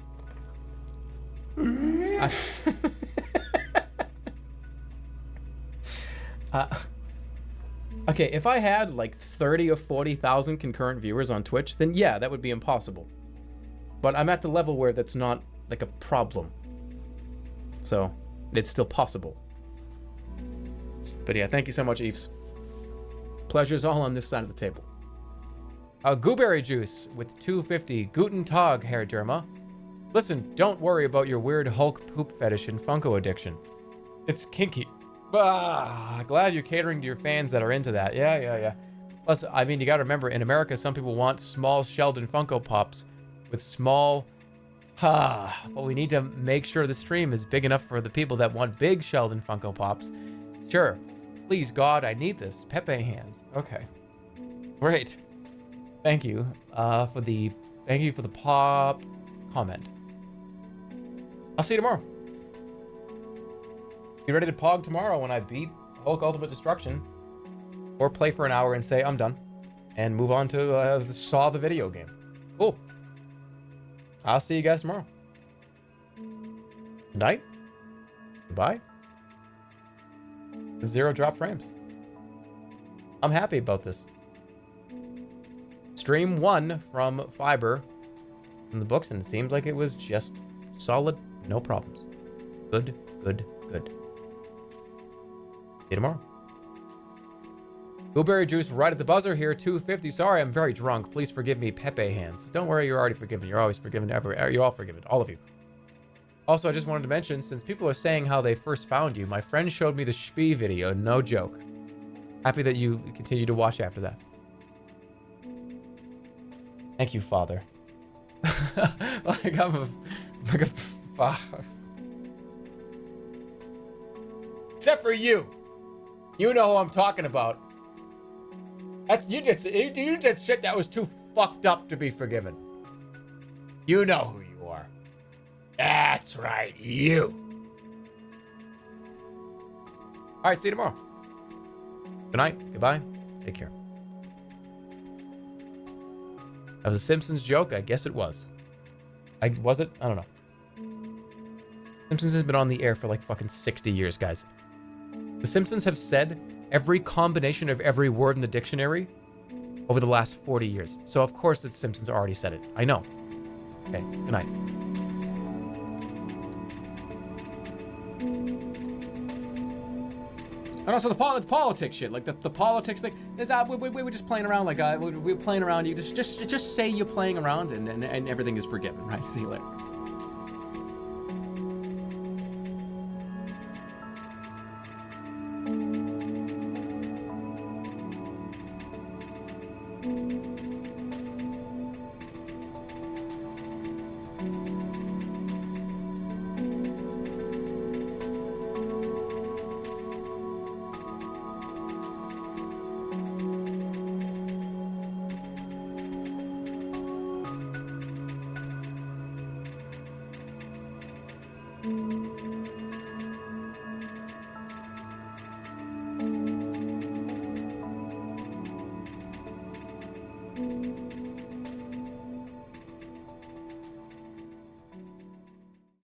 Okay, if I had like 30 or 40,000 concurrent viewers on Twitch, then yeah, that would be impossible. But I'm at the level where that's not like a problem. So, it's still possible. But yeah, thank you so much, Eves. Pleasure's all on this side of the table. Gooberry Juice with 250. Guten Tag, Herr Jerma. Listen, don't worry about your weird Hulk poop fetish and Funko addiction. It's kinky. Glad you're catering to your fans that are into that. Yeah. Plus, I mean, you gotta remember, in America, some people want small Sheldon Funko Pops with small... but we need to make sure the stream is big enough for the people that want big Sheldon Funko Pops. Sure. Please, God, I need this. Pepe hands. Okay. Great. Thank you for the pop comment. I'll see you tomorrow. Be ready to pog tomorrow when I beat Hulk Ultimate Destruction, or play for an hour and say I'm done, and move on to Saw the video game. Cool. I'll see you guys tomorrow. Good night. Goodbye. 0 drop frames. I'm happy about this. Stream 1 from Fiber in the books, and it seemed like it was just solid, no problems. Good. See you tomorrow. Blueberry Juice right at the buzzer here, 250. Sorry, I'm very drunk. Please forgive me, Pepe hands. Don't worry, you're already forgiven. You're always forgiven. You're all forgiven, all of you. Also, I just wanted to mention, since people are saying how they first found you, my friend showed me the Spee video, no joke. Happy that you continue to watch after that. Thank you, Father. Except for you. You know who I'm talking about. You did shit that was too fucked up to be forgiven. You know who you are. That's right, you. All right, see you tomorrow. Good night. Goodbye. Take care. That was a Simpsons joke? I guess it was. Was it? I don't know. Simpsons has been on the air for like fucking 60 years, guys. The Simpsons have said every combination of every word in the dictionary over the last 40 years. So of course the Simpsons already said it. I know. Okay, good night. And also the politics shit, like the politics thing. We were just playing around, like we were playing around. You just say you're playing around, and everything is forgiven, right? See you later.